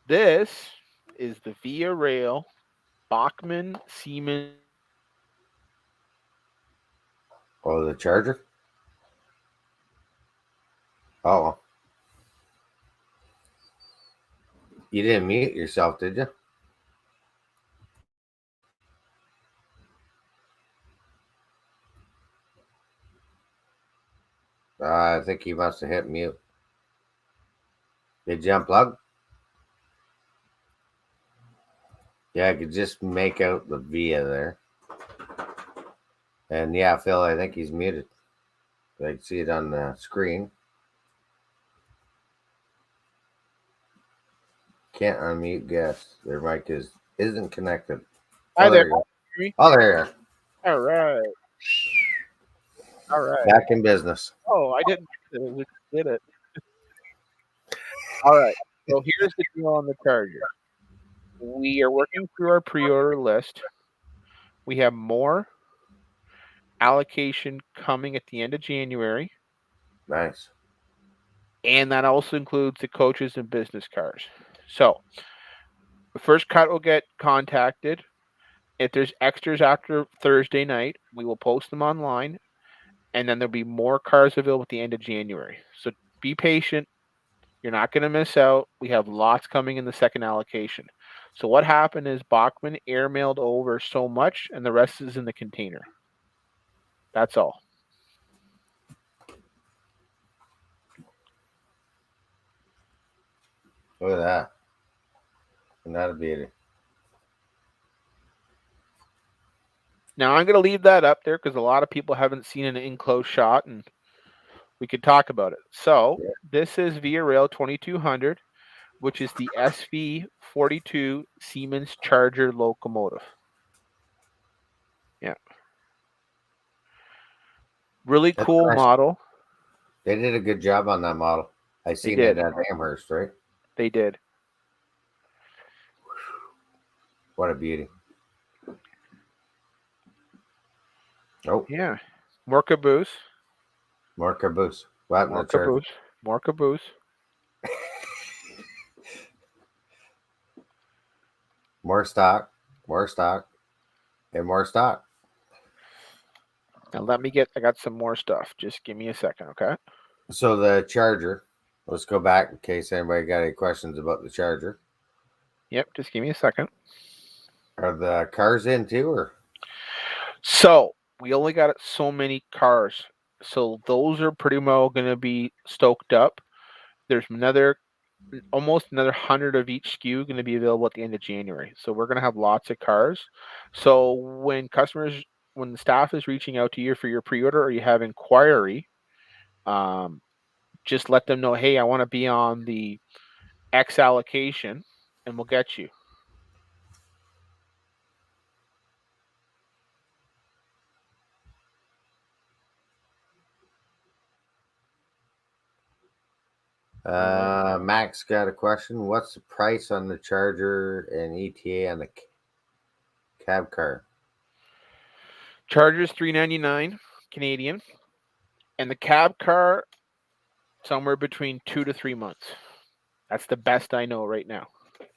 This is the Via Rail Bachmann Siemens Oh, the Charger? Oh, you didn't mute yourself, did you? I think you must have hit mute. Did you unplug? Yeah, I could just make out the Via there. And yeah, Phil, I think he's muted. I can see it on the screen. Can't unmute guest. Their mic isn't connected. Hi Oh, there. there you go. Hear me? Oh, there you are. All right. All right. Back in business. Oh, I didn't. We did it. All right. So here's the deal on the Charger. We are working through our pre-order list. We have more allocation coming at the end of January, Nice. and that also includes the coaches and business cars. So the first cut will get contacted. If there's extras after Thursday night, we will post them online, and then there'll be more cars available at the end of January. So be patient. You're not going to miss out. We have lots coming in the second allocation. So what happened is Bachmann airmailed over so much, and the rest is in the container. That's all. Look at that. And that'll be it. Now I'm going to leave that up there because a lot of people haven't seen an enclosed shot, and we could talk about it. So this is Via Rail 2200, which is the SV42 Siemens Charger locomotive. Yeah. Really That's cool nice. model. They did a good job on that model. I seen did. it at Amherst, right? They did. What a beauty. Oh, Yeah. More caboose. more caboose. What happened More to Charger? caboose. More caboose. More stock, more stock, and more stock. Now I got some more stuff. Just give me a second, okay? So the Charger, let's go back in case anybody got any questions about the Charger. Yep, just give me a second. Are the cars in too, or? So we only got so many cars. So those are pretty well going to be stoked up. There's almost another 100 of each SKU going to be available at the end of January. So we're going to have lots of cars. So when the staff is reaching out to you for your pre-order or you have inquiry, just let them know, hey, I want to be on the X allocation, and we'll get you. Max got a question. What's the price on the Charger and ETA on the cab car? Charger's $399 Canadian, and the cab car somewhere between 2 to 3 months. That's the best I know right now.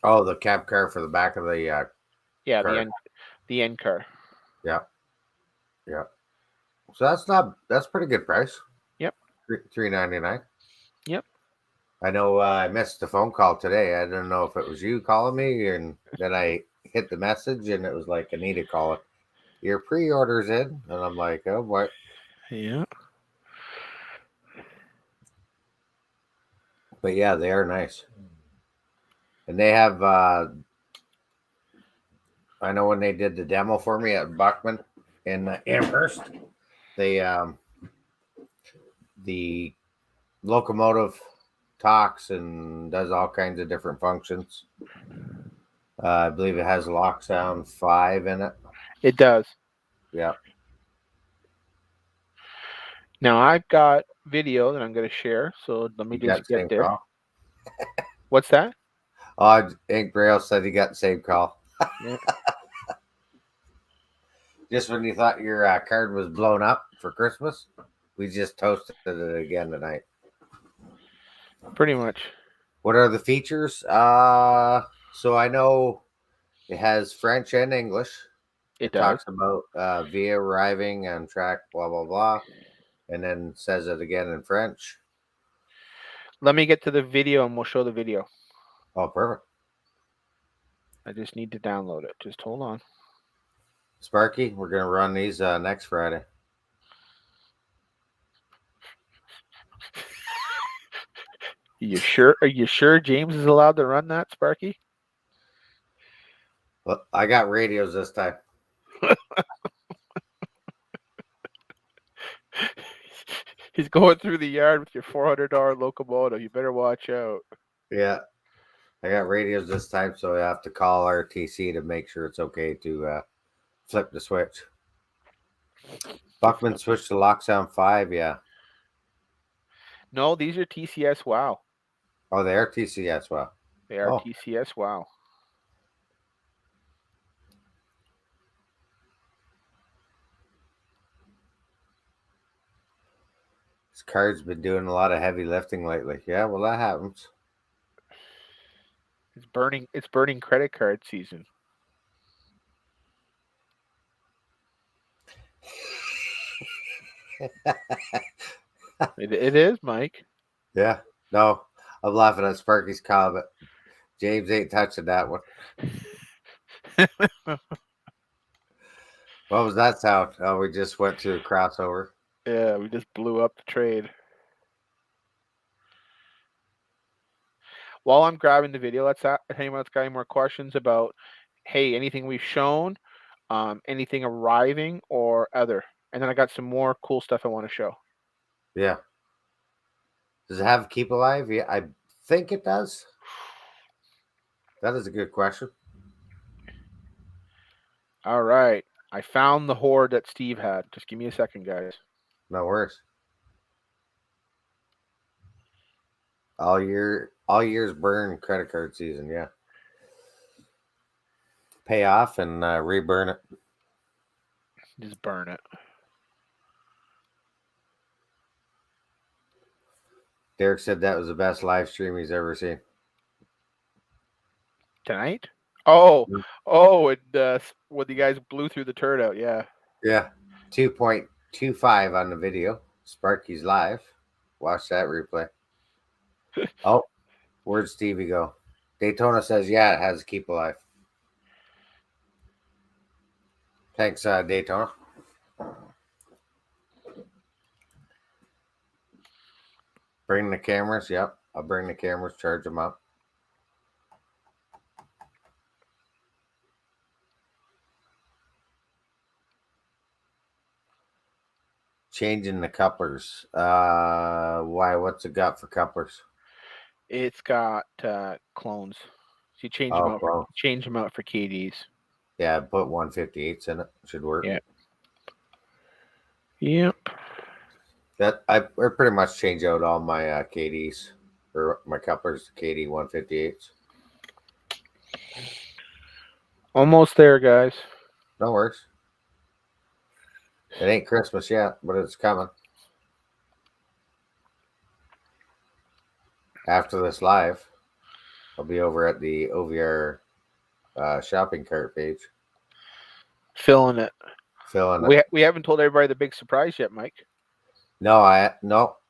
Oh, the cab car for the back of the car. The end car. Yeah. So that's pretty good price. Yep. $399. Yep. I know I missed the phone call today. I didn't know if it was you calling me, and then I hit the message, and it was like, Anita calling. Your pre-order's in, and I'm like, oh boy. Yeah. But yeah, they are nice, and they have. I know when they did the demo for me at Buckman in Amherst, they the locomotive talks and does all kinds of different functions. I believe it has lock sound 5 in it. It does. Yeah. Now I've got video that I'm going to share, so let me You got just the get same there. call? What's that? Ink Braille said he got the same call. Yeah. Just when you thought your card was blown up for Christmas, we just toasted it again tonight. Pretty much. What are the features? So I know it has French and English. It It does. talks about via arriving on track, blah blah blah, and then says it again in French. Let me get to the video and we'll show the video. Oh, perfect. I just need to download it. Just hold on. Sparky, we're gonna run these next Friday. You sure? Are you sure James is allowed to run that, Sparky? Well, I got radios this time. He's going through the yard with your $400 locomotive. You better watch out. Yeah, I got radios this time, so I have to call RTC to make sure it's okay to flip the switch. Buckman switched to Lockdown 5, yeah. No, these are TCS WOW. Oh, they are TCS, well. They are Oh, TCS WOW. this card's been doing a lot of heavy lifting lately. Yeah, well, that happens. It's burning credit card season. It is, Mike. Yeah, no, I'm laughing at Sparky's comment. James ain't touching that one. What was that sound? Oh, we just went to a crossover. Yeah, we just blew up the trade. While I'm grabbing the video, let's ask anyone's got any more questions about, hey, anything we've shown, anything arriving or other. And then I got some more cool stuff I want to show. Yeah. Does it have Keep Alive? Yeah, I think it does. That is a good question. All right. I found the hoard that Steve had. Just give me a second, guys. No worries. All year's burn credit card season. Yeah. Pay off and reburn it. Just burn it. Derek said that was the best live stream he's ever seen. Tonight? Oh, and when the guys blew through the turnout, yeah. Yeah. 2.25 on the video. Sparky's live. Watch that replay. Oh, where'd Stevie go? Daytona says, yeah, it has Keep Alive. Thanks, Daytona. Bring the cameras. Yep. I'll bring the cameras, charge them up. Changing the couplers. Why? What's it got for couplers? It's got clones. So you change them out. Well, Change them out for KDs. yeah, put 158s in it. Should work. Yeah. Yep. That I pretty much change out all my KDs or my couplers to KD 158s. Almost there, guys. No worries. It ain't Christmas yet, but it's coming. After this live, I'll be over at the OVR shopping cart page. Filling it. Filling it. We haven't told everybody the big surprise yet, Mike. No, I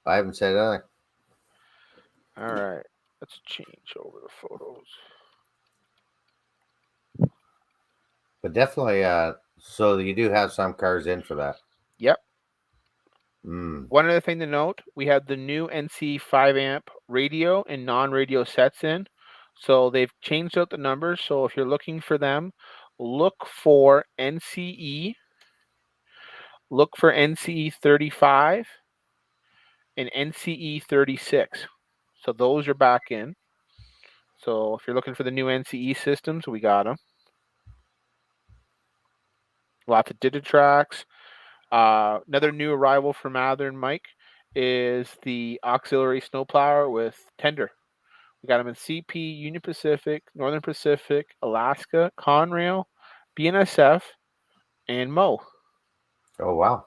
haven't said anything. All right. Let's change over the photos. But definitely, so you do have some cars in for that. Yep. Mm. One other thing to note, we have the new NC 5 amp radio and non-radio sets in. So they've changed out the numbers. So if you're looking for them, look for NCE, look for NCE 35 and NCE 36. So those are back in. So if you're looking for the new NCE systems, we got them. Lots of Digitrax. Another new arrival from Mather and Mike is the auxiliary snowplower with tender. We got them in CP, Union Pacific, Northern Pacific, Alaska, Conrail, BNSF, and Mo. Oh, wow.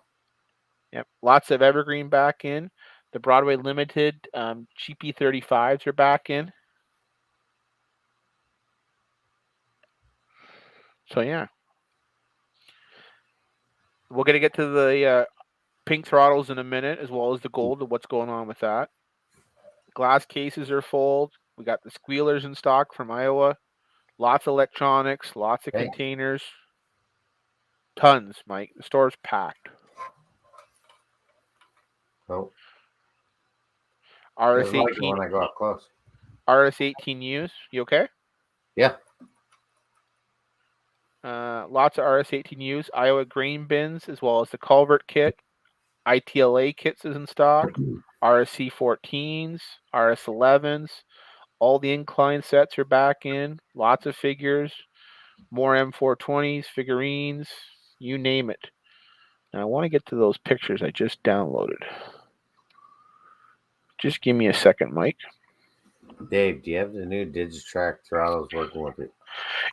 Yep. Lots of Evergreen back in. The Broadway Limited GP35s are back in. So, yeah. We're going to get to the pink throttles in a minute, as well as the gold and what's going on with that. Glass cases are full. We got the squealers in stock from Iowa. Lots of electronics, lots of containers. Tons, Mike. The store's packed. Oh. RS18. When I go up close. RS18Us. You okay? Yeah. Lots of RS18Us. Iowa grain bins, as well as the culvert kit. ITLA kits is in stock. RSC14s, RS11s. All the incline sets are back in. Lots of figures. More M420s, figurines. You name it. Now I want to get to those pictures I just downloaded. Just give me a second, Mike. Dave, do you have the new Digitrax throttles working with it?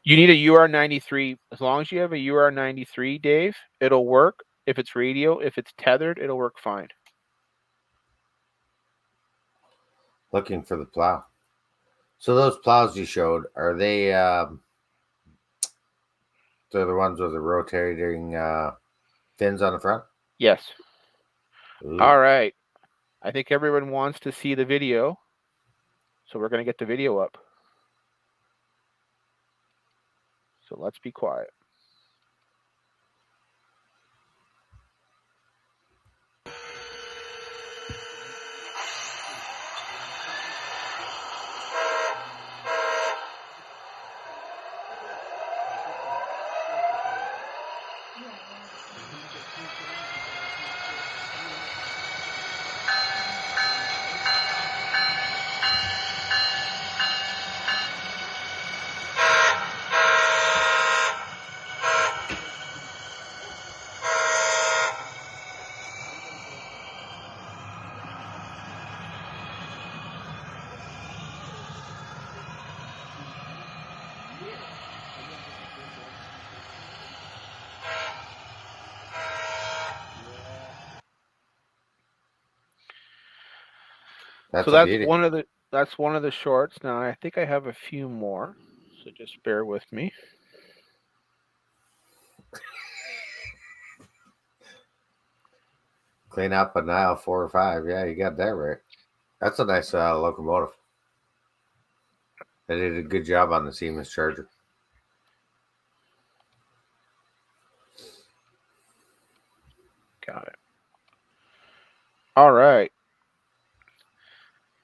You need a UR93. As long as you have a UR93, Dave, it'll work. If it's radio, if it's tethered, it'll work fine. Looking for the plow. So those plows you showed, are they they're the ones with the rotating fins on the front? Yes. Ooh. All right. I think everyone wants to see the video. So we're going to get the video up. So let's be quiet. That's So that's one of the shorts. Now I think I have a few more. So just bear with me. Clean up an aisle 4 or 5. Yeah, you got that right. That's a nice locomotive. They did a good job on the Siemens Charger. Got it. All right.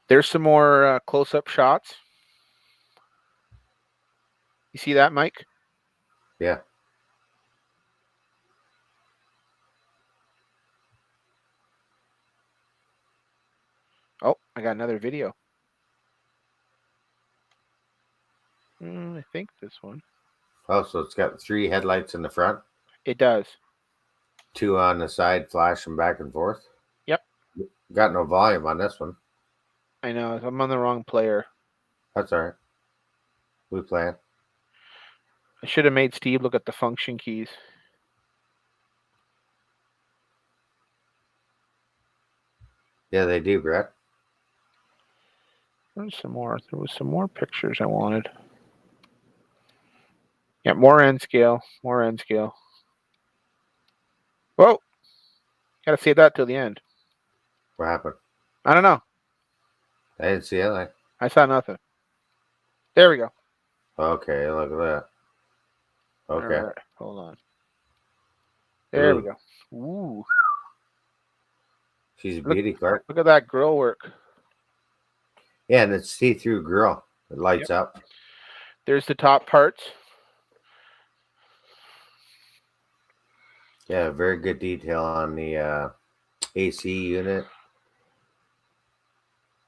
There's some more close-up shots. You see that, Mike? Yeah. Oh, I got another video. I think this one. Oh, so it's got 3 headlights in the front? It does. 2 on the side flashing back and forth? Yep. Got no volume on this one. I know. I'm on the wrong player. That's all right. We playing. I should have made Steve look at the function keys. Yeah, they do, Brett. There's some more. There was some more pictures I wanted. Yeah, more end scale. More end scale. Whoa! Gotta save that till the end. What happened? I don't know. I didn't see anything. I saw nothing. There we go. Okay, look at that. Okay. All right, hold on. There we go. Ooh. She's a beauty, Clark. Look at that grill work. Yeah, and it's see-through grill. It lights up. There's the top parts. Yeah, very good detail on the AC unit.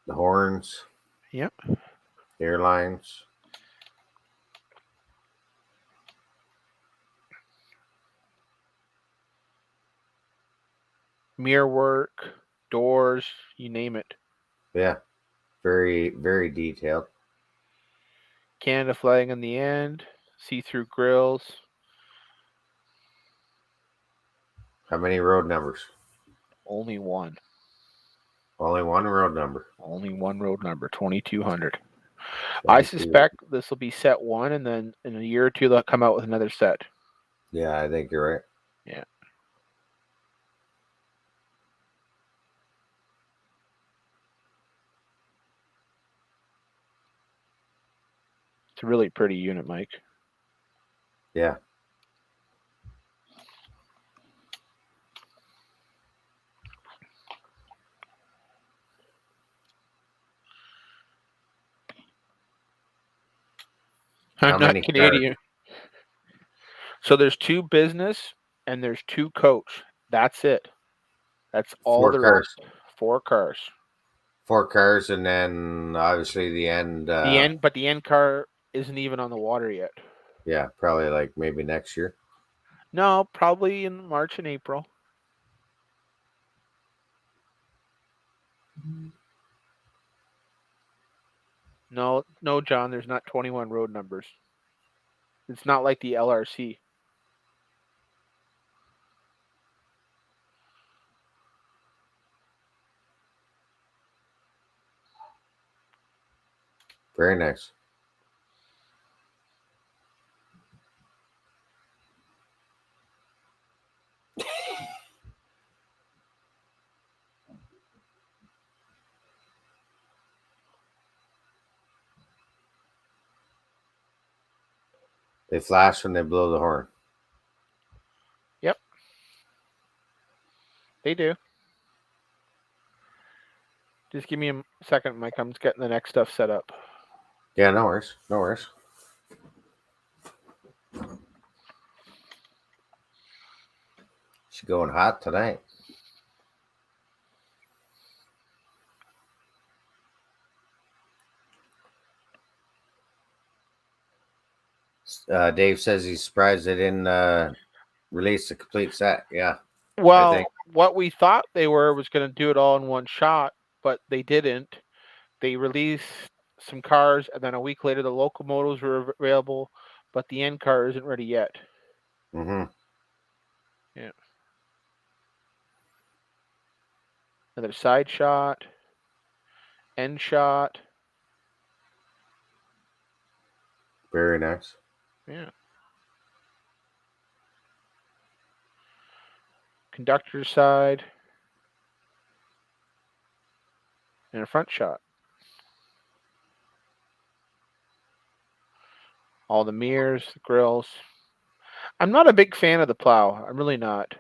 The horns. Yep. Airlines. mirror work, doors, you name it. Yeah. Very, very detailed. Canada flag on the end, see-through grills. How many road numbers? Only one. Only one road number. Only one road number, 2200. I 22. suspect this will be set one, and then in a year or two they'll come out with another set. Yeah, I think you're right. Yeah. It's a really pretty unit, Mike. Yeah. I'm How not many Canadian. So there's 2 business and there's 2 coach. That's it. That's all 4 there is. cars. 4 cars. 4 cars, and then obviously the end. But the end car isn't even on the water yet. Yeah, probably like maybe next year. No, probably in March and April. No, John, there's not 21 road numbers. It's not like the LRC. Very nice. They flash when they blow the horn. Yep. They do. Just give me a second, Mike. I'm just getting the next stuff set up. Yeah, no worries. No worries. She's going hot tonight. Dave says he's surprised they didn't release the complete set. Yeah, I Well, think. what we thought they was going to do it all in one shot, but they didn't. They released some cars, and then a week later, the locomotives were available, but the end car isn't ready yet. Mm-hmm. Yeah. Another side shot, end shot. Very nice. Yeah. Conductor side, and a front shot. All the mirrors, the grills. I'm not a big fan of the plow. I'm really not.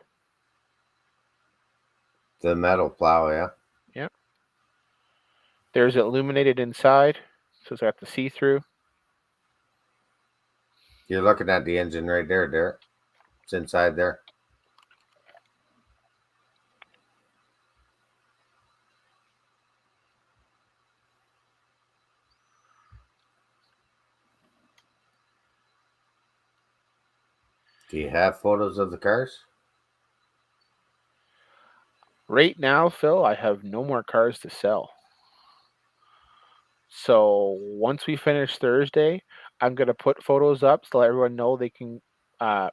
The metal plow, yeah. Yeah. There's illuminated inside, so it's got the see-through. You're looking at the engine right there, Derek. It's inside there. Do you have photos of the cars? Right now, Phil, I have no more cars to sell. So once we finish Thursday, I'm going to put photos up so let everyone know they can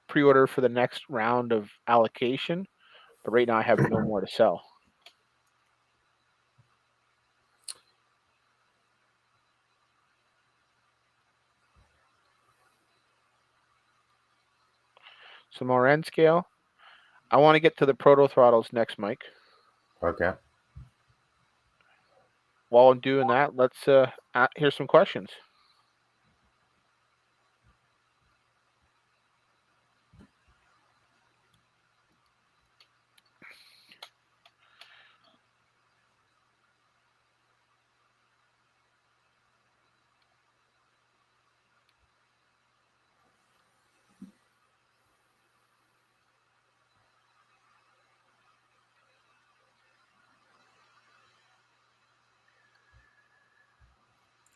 pre-order for the next round of allocation. But right now, I have no more to sell. Some more end scale. I want to get to the proto throttles next, Mike. Okay. While I'm doing that, let's here's some questions.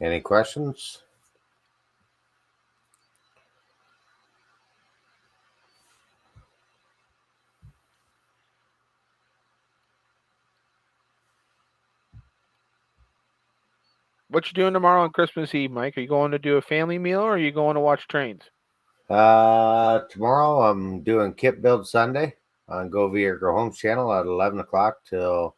Any questions? What you doing tomorrow on Christmas Eve, Mike? Are you going to do a family meal or are you going to watch trains? Tomorrow I'm doing Kit Build Sunday on OVR Go Home channel at 11 o'clock till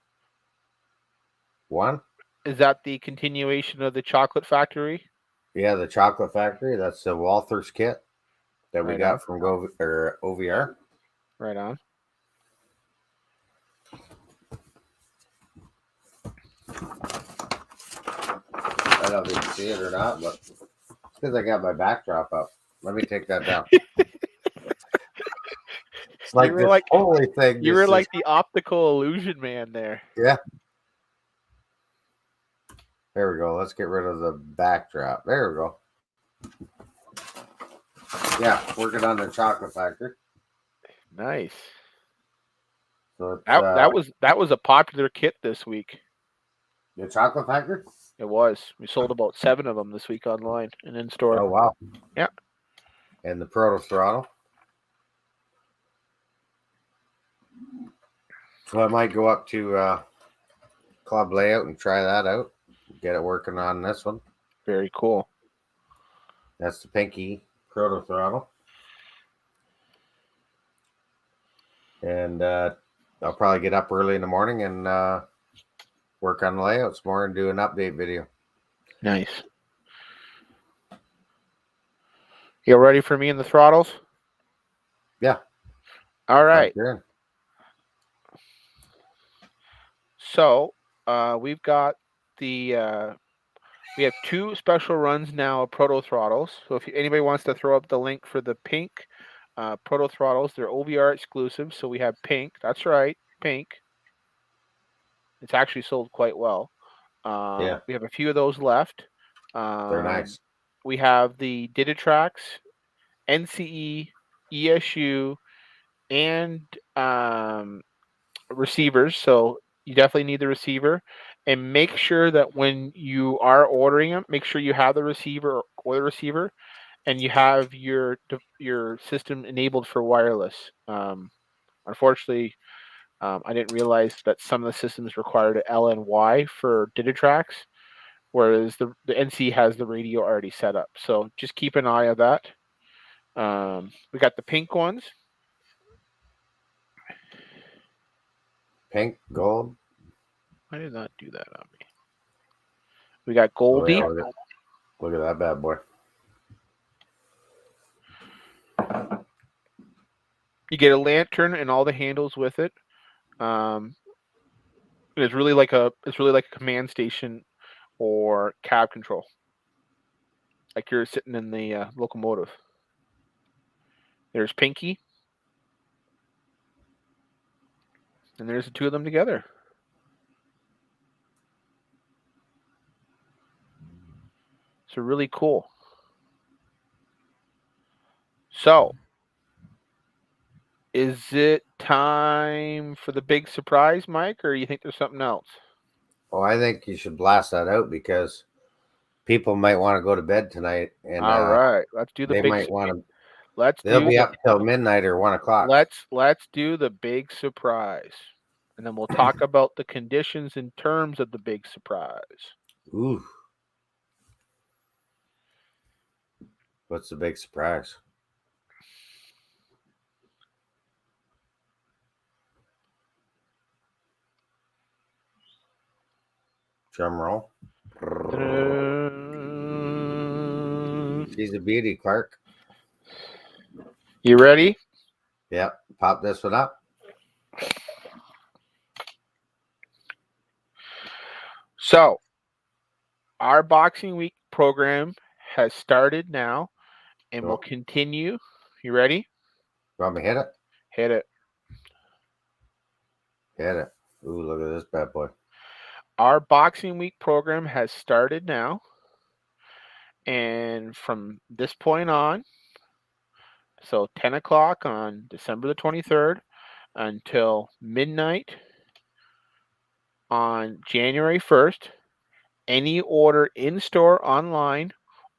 1. Is that the continuation of the chocolate factory? Yeah, the Chocolate Factory. That's the Walther's kit that we Right on. got from OVR. Right on. I don't know if you can see it or not, but it's because I got my backdrop up. Let me take that down. It's like were this like- holy thing. You were like the optical illusion man there. Yeah. There we go. Let's get rid of the backdrop. There we go. Yeah, working on the Chocolate Factory. Nice. So it's, that was a popular kit this week. the Chocolate Factory? It was. We sold about 7 of them this week online and in store. Oh, wow. Yeah. And the Proto Throttle. So I might go up to Club Layout and try that out. Get it working on this one. Very cool. That's the Pinky Proto Throttle. And I'll probably get up early in the morning and work on the layouts more and do an update video. Nice. You ready for me in the throttles? Yeah. All right. Okay. So we've got the we have 2 special runs now of Proto Throttles. So if anybody wants to throw up the link for the pink Proto Throttles, they're OVR exclusive. So we have pink. That's right, pink. It's actually sold quite well. Yeah. We have a few of those left. They're nice. We have the Digitrax, NCE, ESU, and receivers. So you definitely need the receiver. And make sure that when you are ordering them, make sure you have the receiver or the receiver, and you have your system enabled for wireless. Unfortunately, I didn't realize that some of the systems required L and Y for Digitrax, whereas the NC has the radio already set up. So just keep an eye on that. We got the pink ones. Pink, gold. I did not do that on me. We got Goldie. Oh, yeah, look at that bad boy. You get a lantern and all the handles with it. It's really like a command station or cab control, like you're sitting in the locomotive. There's Pinky, and there's the 2 of them together. So really cool. So, is it time for the big surprise, Mike, or you think there's something else? Oh, I think you should blast that out because people might want to go to bed tonight. And all right, let's do the they big. might want to. Let's They'll do be up till midnight or 1 o'clock. Let's do the big surprise, and then we'll talk about the conditions and terms of the big surprise. Ooh. What's the big surprise? Drum roll. She's a beauty, Clark. You ready? Yep. Pop this one up. So, our Boxing Week program has started now and will continue. You ready? Want me to hit it? Hit it. Hit it. Ooh, look at this bad boy. Our Boxing Week program has started now. And from this point on, so 10 o'clock on December the 23rd until midnight on January 1st, any order in store online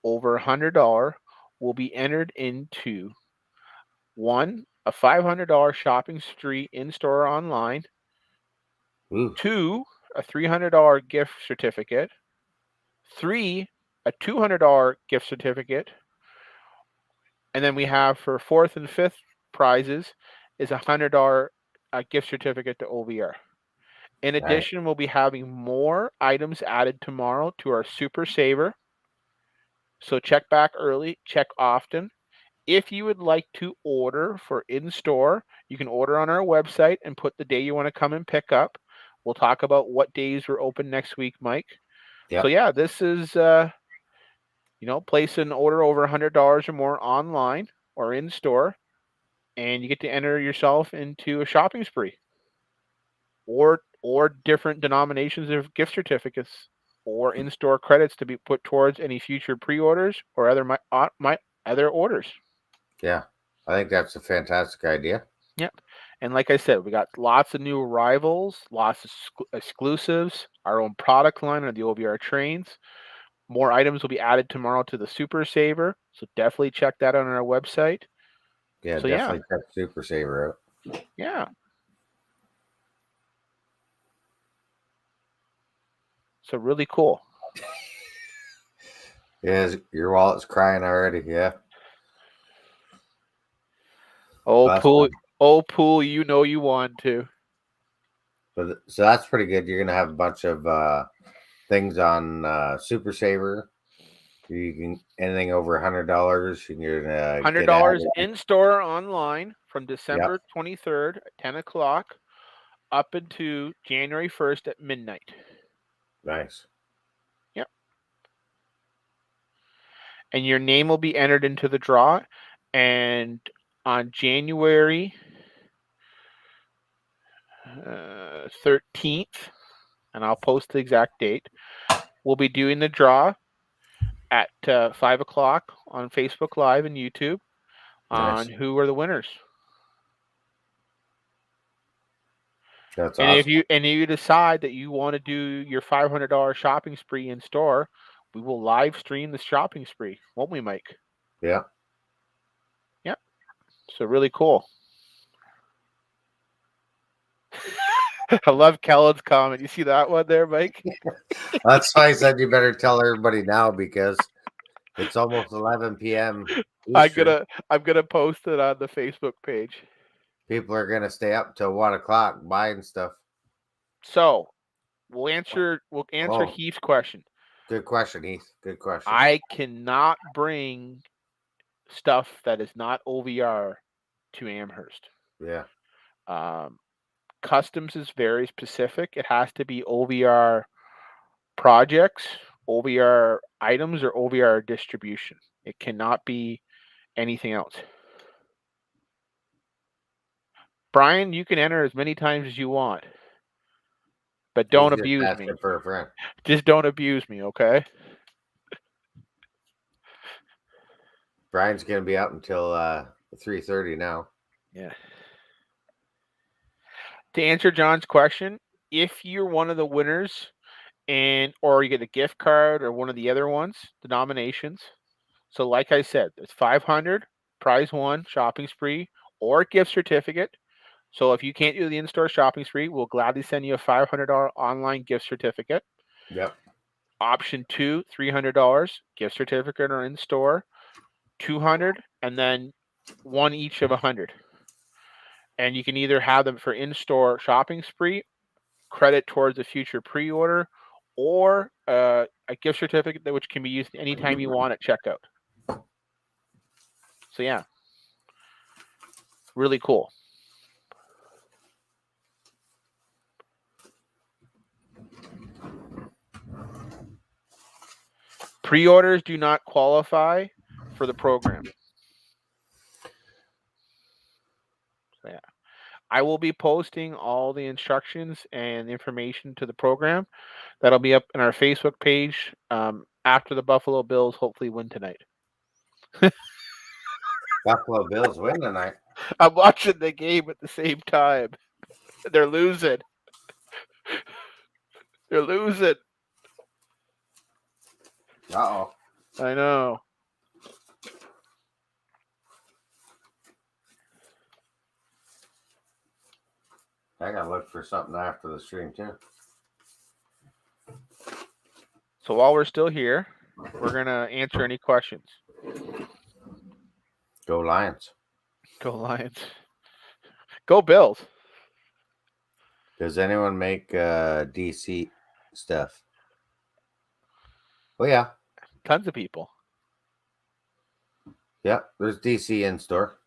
over $100 will be entered into 1, a $500 shopping spree in store online. Ooh. 2, a $300 gift certificate. 3, a $200 gift certificate. And then we have for 4th and 5th prizes is a $100 gift certificate to OVR. In Nice. addition, we'll be having more items added tomorrow to our Super Saver. So check back early, check often. If you would like to order for in-store, you can order on our website and put the day you want to come and pick up. We'll talk about what days we're open next week, Mike. Yep. So yeah, this is, place an order over $100 or more online or in-store, and you get to enter yourself into a shopping spree or different denominations of gift certificates or in-store credits to be put towards any future pre-orders or other orders. Yeah. I think that's a fantastic idea. Yep. And like I said, we got lots of new arrivals, lots of exclusives, our own product line on the OVR trains. More items will be added tomorrow to the Super Saver, so definitely check that out on our website. Yeah, So definitely check Super Saver out. yeah. So really cool. Yeah, your wallet's crying already. Yeah. Oh, That's Pool, fun. Pool, you know you want to. But so that's pretty good. You're gonna have a bunch of things on Super Saver. You can anything over $100. You're gonna get $100 added. in store online from Yep. December 23rd at 10 o'clock up into January 1st at midnight. Nice. Yep. And your name will be entered into the draw. And on January 13th, and I'll post the exact date, we'll be doing the draw at 5 o'clock on Facebook Live and YouTube on Nice. who are the winners. That's And if awesome. you decide that you want to do your $500 shopping spree in store, we will live stream the shopping spree, won't we, Mike? Yeah. Yep. So really cool. I love Kellen's comment. You see that one there, Mike? That's why I said you better tell everybody now because it's almost 11 p.m. Eastern. I'm gonna post it on the Facebook page. People are gonna stay up till 1 o'clock buying stuff. So we'll answer Oh, Heath's question. good question, Heath. Good question. I cannot bring stuff that is not OVR to Amherst. Yeah. Customs is very specific. It has to be OVR projects, OVR items, or OVR distribution. It cannot be anything else. Brian, you can enter as many times as you want, but don't He's just abuse me. asking for a friend. Just don't abuse me, okay? Brian's gonna be up until 3:30 now. Yeah. To answer John's question, if you're one of the winners or you get a gift card or one of the other ones, the nominations. So like I said, it's 500, prize one, shopping spree, or gift certificate. So if you can't do the in-store shopping spree, we'll gladly send you a $500 online gift certificate. Yep. Option 2, $300 gift certificate or in-store, 200, and then one each of 100. And you can either have them for in-store shopping spree, credit towards a future pre-order, or a gift certificate which can be used anytime you want at checkout. So yeah, really cool. Pre-orders do not qualify for the program. So yeah, I will be posting all the instructions and information to the program. That'll be up in our Facebook page after the Buffalo Bills hopefully win tonight. Buffalo Bills win tonight. I'm watching the game at the same time. They're losing. They're losing. Uh-oh. I know. I gotta look for something after the stream too. So while we're still here, we're going to answer any questions. Go Lions. Go Lions. Go Bills. Does anyone make DC stuff? Oh, yeah. Tons of people. Yeah, there's DC in store.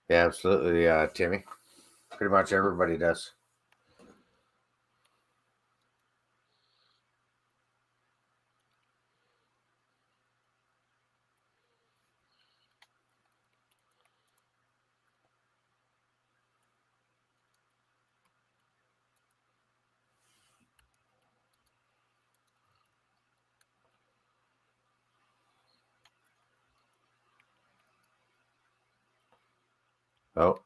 Yeah, absolutely, Timmy. Pretty much everybody does. Oh,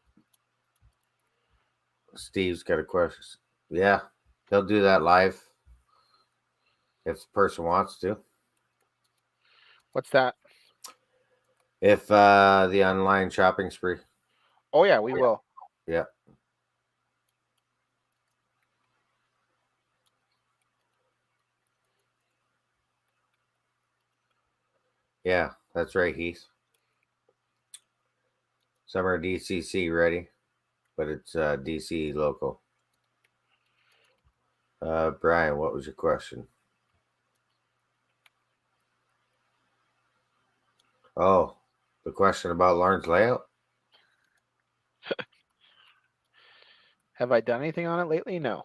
Steve's got a question. Yeah, he'll do that live if the person wants to. What's that? If the online shopping spree. Oh, yeah, we will. Yeah. Yeah, that's right, Heath. Some are DCC ready, but it's DC local. Brian, what was your question? Oh, the question about Lauren's layout? Have I done anything on it lately? No.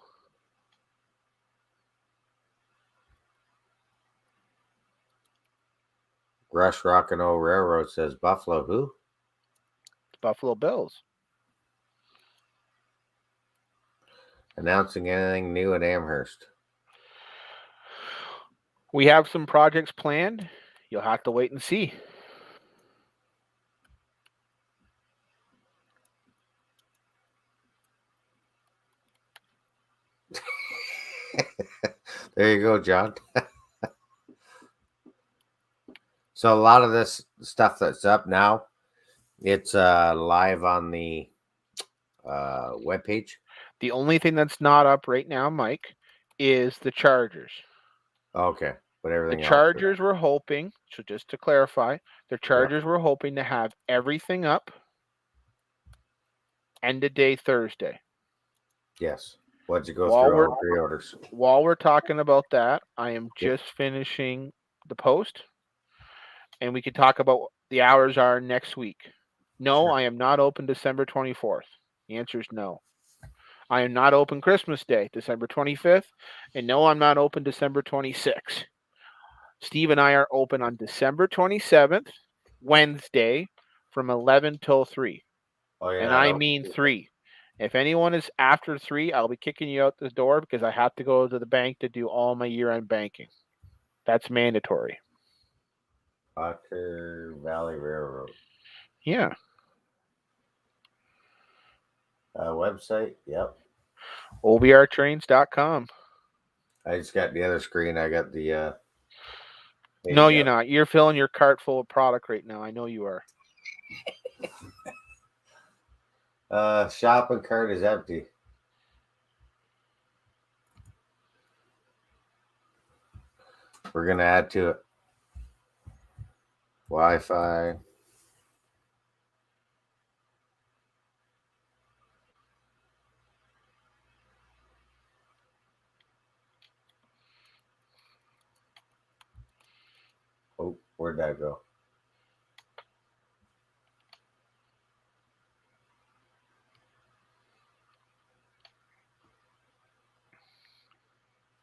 Rush Rock and O Railroad says Buffalo who? Buffalo Bills. Announcing anything new at Amherst? We have some projects planned. You'll have to wait and see. There you go, John. So a lot of this stuff that's up now, it's live on the webpage. The only thing that's not up right now, Mike, is the Chargers. Okay, but The everything else. Chargers were hoping, so just to clarify, the Chargers were hoping to have everything up end of day Thursday. Yes. What'd you go through all the pre-orders? While we're talking about that, I am just finishing the post, and we can talk about what the hours are next week. No, I am not open December 24th. The answer is no. I am not open Christmas Day, December 25th, and no, I'm not open December 26th. Steve and I are open on December 27th, Wednesday, from 11 till 3. Oh, yeah, and I mean 3. If anyone is after 3, I'll be kicking you out the door because I have to go to the bank to do all my year-end banking. That's mandatory. Otter Valley Railroad. Yeah. Website? Yep. OVRtrains.com. I just got the other screen. I got the. No, you're not. You're filling your cart full of product right now. I know you are. Shopping cart is empty. We're gonna add to it. Wi-Fi. Oh, where'd that go?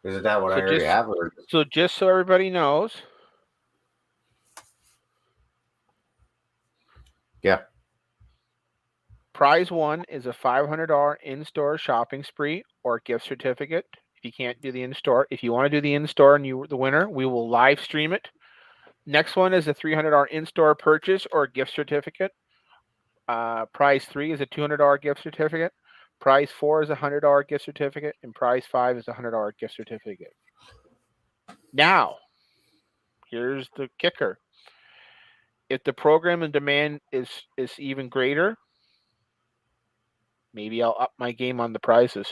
Isn't that what I already have? So just so everybody knows. Yeah. Prize 1 is a $500 in-store shopping spree or gift certificate. If you can't do the in-store, if you want to do the in-store and you're the winner, we will live stream it. Next one is a $300 in-store purchase or gift certificate. Prize 3 is a $200 gift certificate. Prize 4 is a $100 gift certificate, and prize 5 is a $100 gift certificate. Now, here's the kicker. If the program and demand is even greater, maybe I'll up my game on the prizes.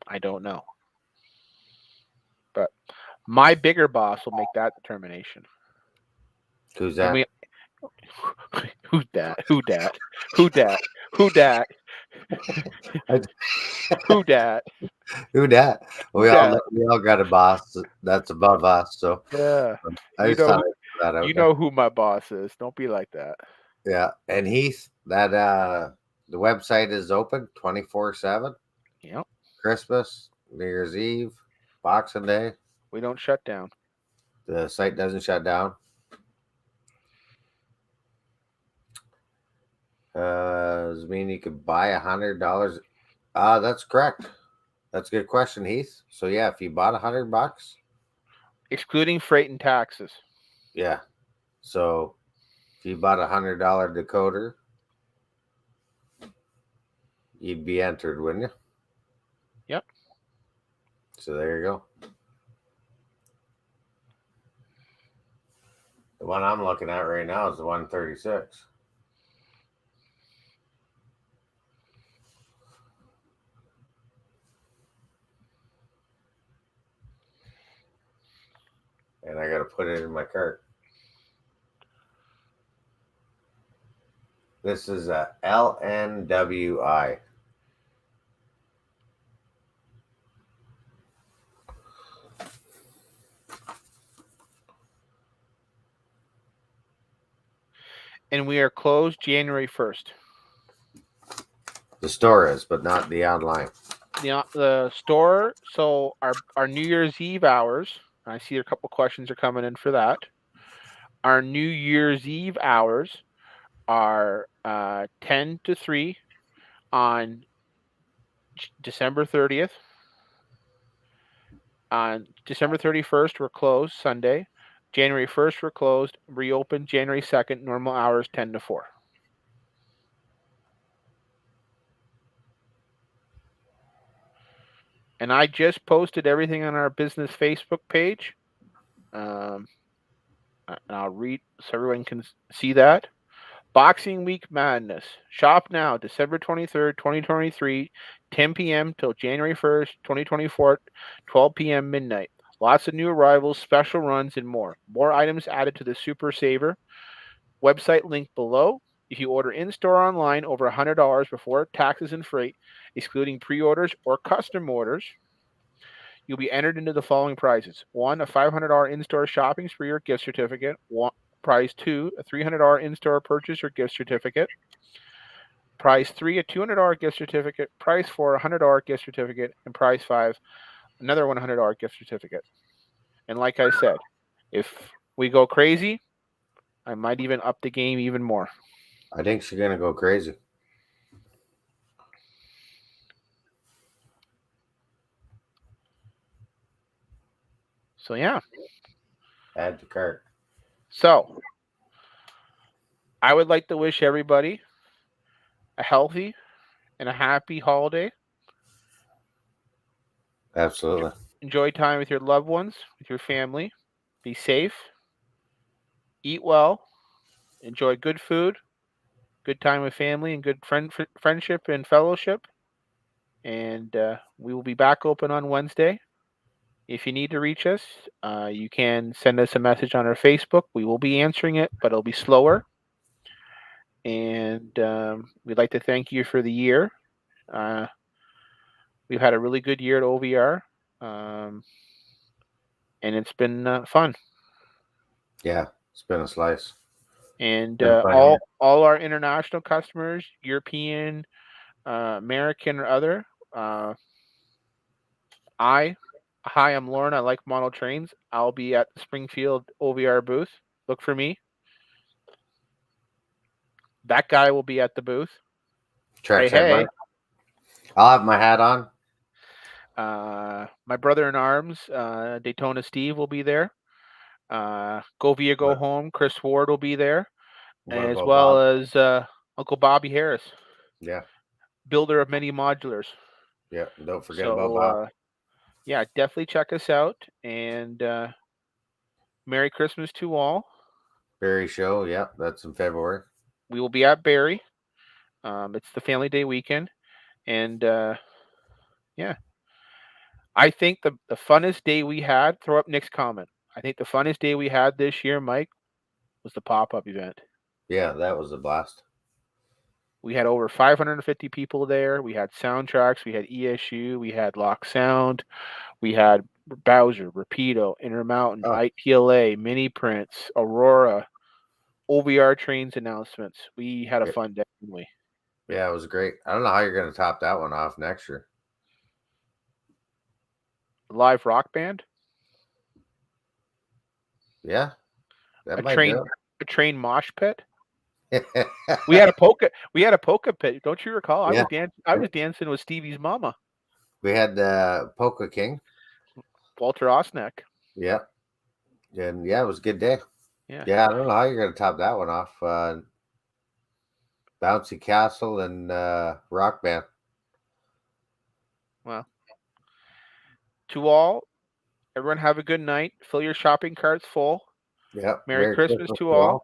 I don't know. But my bigger boss will make that determination. Who's that? Who's that? Who dat? Who dat? Who dat? Who dat? Who dat? Who dat? We all got a boss that's above us. So Yeah. I just thought I'd put that out You there. know who my boss is. Don't be like that. Yeah, and Heath, that the website is open 24/7. Yep. Christmas, New Year's Eve, Boxing Day. We don't shut down. The site doesn't shut down. Does it mean you could buy $100? That's correct. That's a good question, Heath. So yeah, if you bought $100, Excluding freight and taxes. yeah. So if you bought $100 decoder, you'd be entered, wouldn't you? Yep. So there you go. The one I'm looking at right now is the 136. And I got to put it in my cart. This is a LNWI. And we are closed January 1st. The store is, but not the online. The store, so our New Year's Eve hours, I see a couple questions are coming in for that. Our New Year's Eve hours are 10 to 3 on December 30th. On December 31st, we're closed Sunday. January 1st, we're closed. Reopen January 2nd, normal hours 10 to 4. And I just posted everything on our business Facebook page. And I'll read so everyone can see that. Boxing Week Madness. Shop now, December 23rd, 2023, 10 p.m. till January 1st, 2024, 12 p.m. midnight. Lots of new arrivals, special runs, and more. More items added to the Super Saver. Website link below. If you order in-store or online over $100 before taxes and freight, excluding pre-orders or custom orders, you'll be entered into the following prizes. 1, a $500 in-store shopping spree or gift certificate. Prize 2, a $300 in-store purchase or gift certificate. Prize 3, a $200 gift certificate. Prize 4, a $100 gift certificate. And prize 5, another $100 gift certificate. And like I said, if we go crazy, I might even up the game even more. I think she's going to go crazy. So, yeah. Add to cart. So, I would like to wish everybody a healthy and a happy holiday. Absolutely. Enjoy time with your loved ones, with your family. Be safe. Eat well. Enjoy good food. Good time with family and good friendship and fellowship. And we will be back open on Wednesday. If you need to reach us, you can send us a message on our Facebook. We will be answering it, but it'll be slower. And we'd like to thank you for the year. We've had a really good year at OVR, and it's been fun. Yeah, it's been a slice. And all our international customers, European, American, or other. Hi, I'm Lauren. I like model trains. I'll be at the Springfield OVR booth. Look for me. That guy will be at the booth. Hey. I'll have my hat on. My brother in arms, Daytona Steve, will be there. Go Via Go Home. Chris Ward will be there. What as about well Bob? as Uncle Bobby Harris, Yeah, builder of many modulars. yeah. Don't forget about So Bob. yeah, definitely check us out, and Merry Christmas to all. Barry Show. Yeah, that's in February. We will be at Barrie. It's the Family Day weekend, and yeah, I think the funnest day we had. Throw up Nick's comment. I think the funnest day we had this year, Mike, was the pop-up event. Yeah, that was a blast. We had over 550 people there. We had soundtracks. We had ESU. We had Lock Sound. We had Bowser, Rapido, Intermountain, Oh, ITLA, Mini Prince, Aurora, OVR trains announcements. We had a yeah, fun day, didn't we? yeah, it was great. I don't know how you're going to top that one off next year. Live rock band, Yeah, that a might train, do a train mosh pit. it. We had a polka pit. Don't you recall? Yeah, I was dancing with Stevie's mama, we had Polka King. Walter Osneck. Yeah, and yeah, it was a good day. Yeah. Yeah, I don't know how you're going to top that one off. Bouncy Castle and Rock Band. Well, to all, everyone have a good night. Fill your shopping carts full. Yeah, Merry Merry Christmas Christmas to to all. all.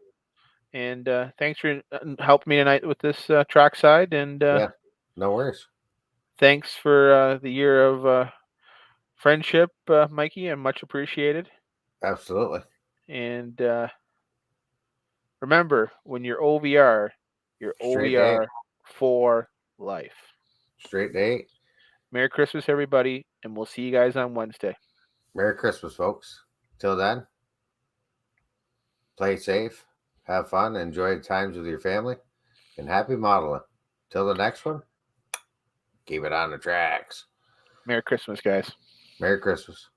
And thanks for helping me tonight with this trackside. And Yeah, no worries. thanks for the year of friendship, Mikey. And much appreciated. Absolutely. And remember, when you're Straight date. OVR for life. Straight date. Merry Christmas, everybody. And we'll see you guys on Wednesday. Merry Christmas, folks. Till then, play safe, have fun, enjoy times with your family, and happy modeling. Till the next one, keep it on the tracks. Merry Christmas, guys. Merry Christmas.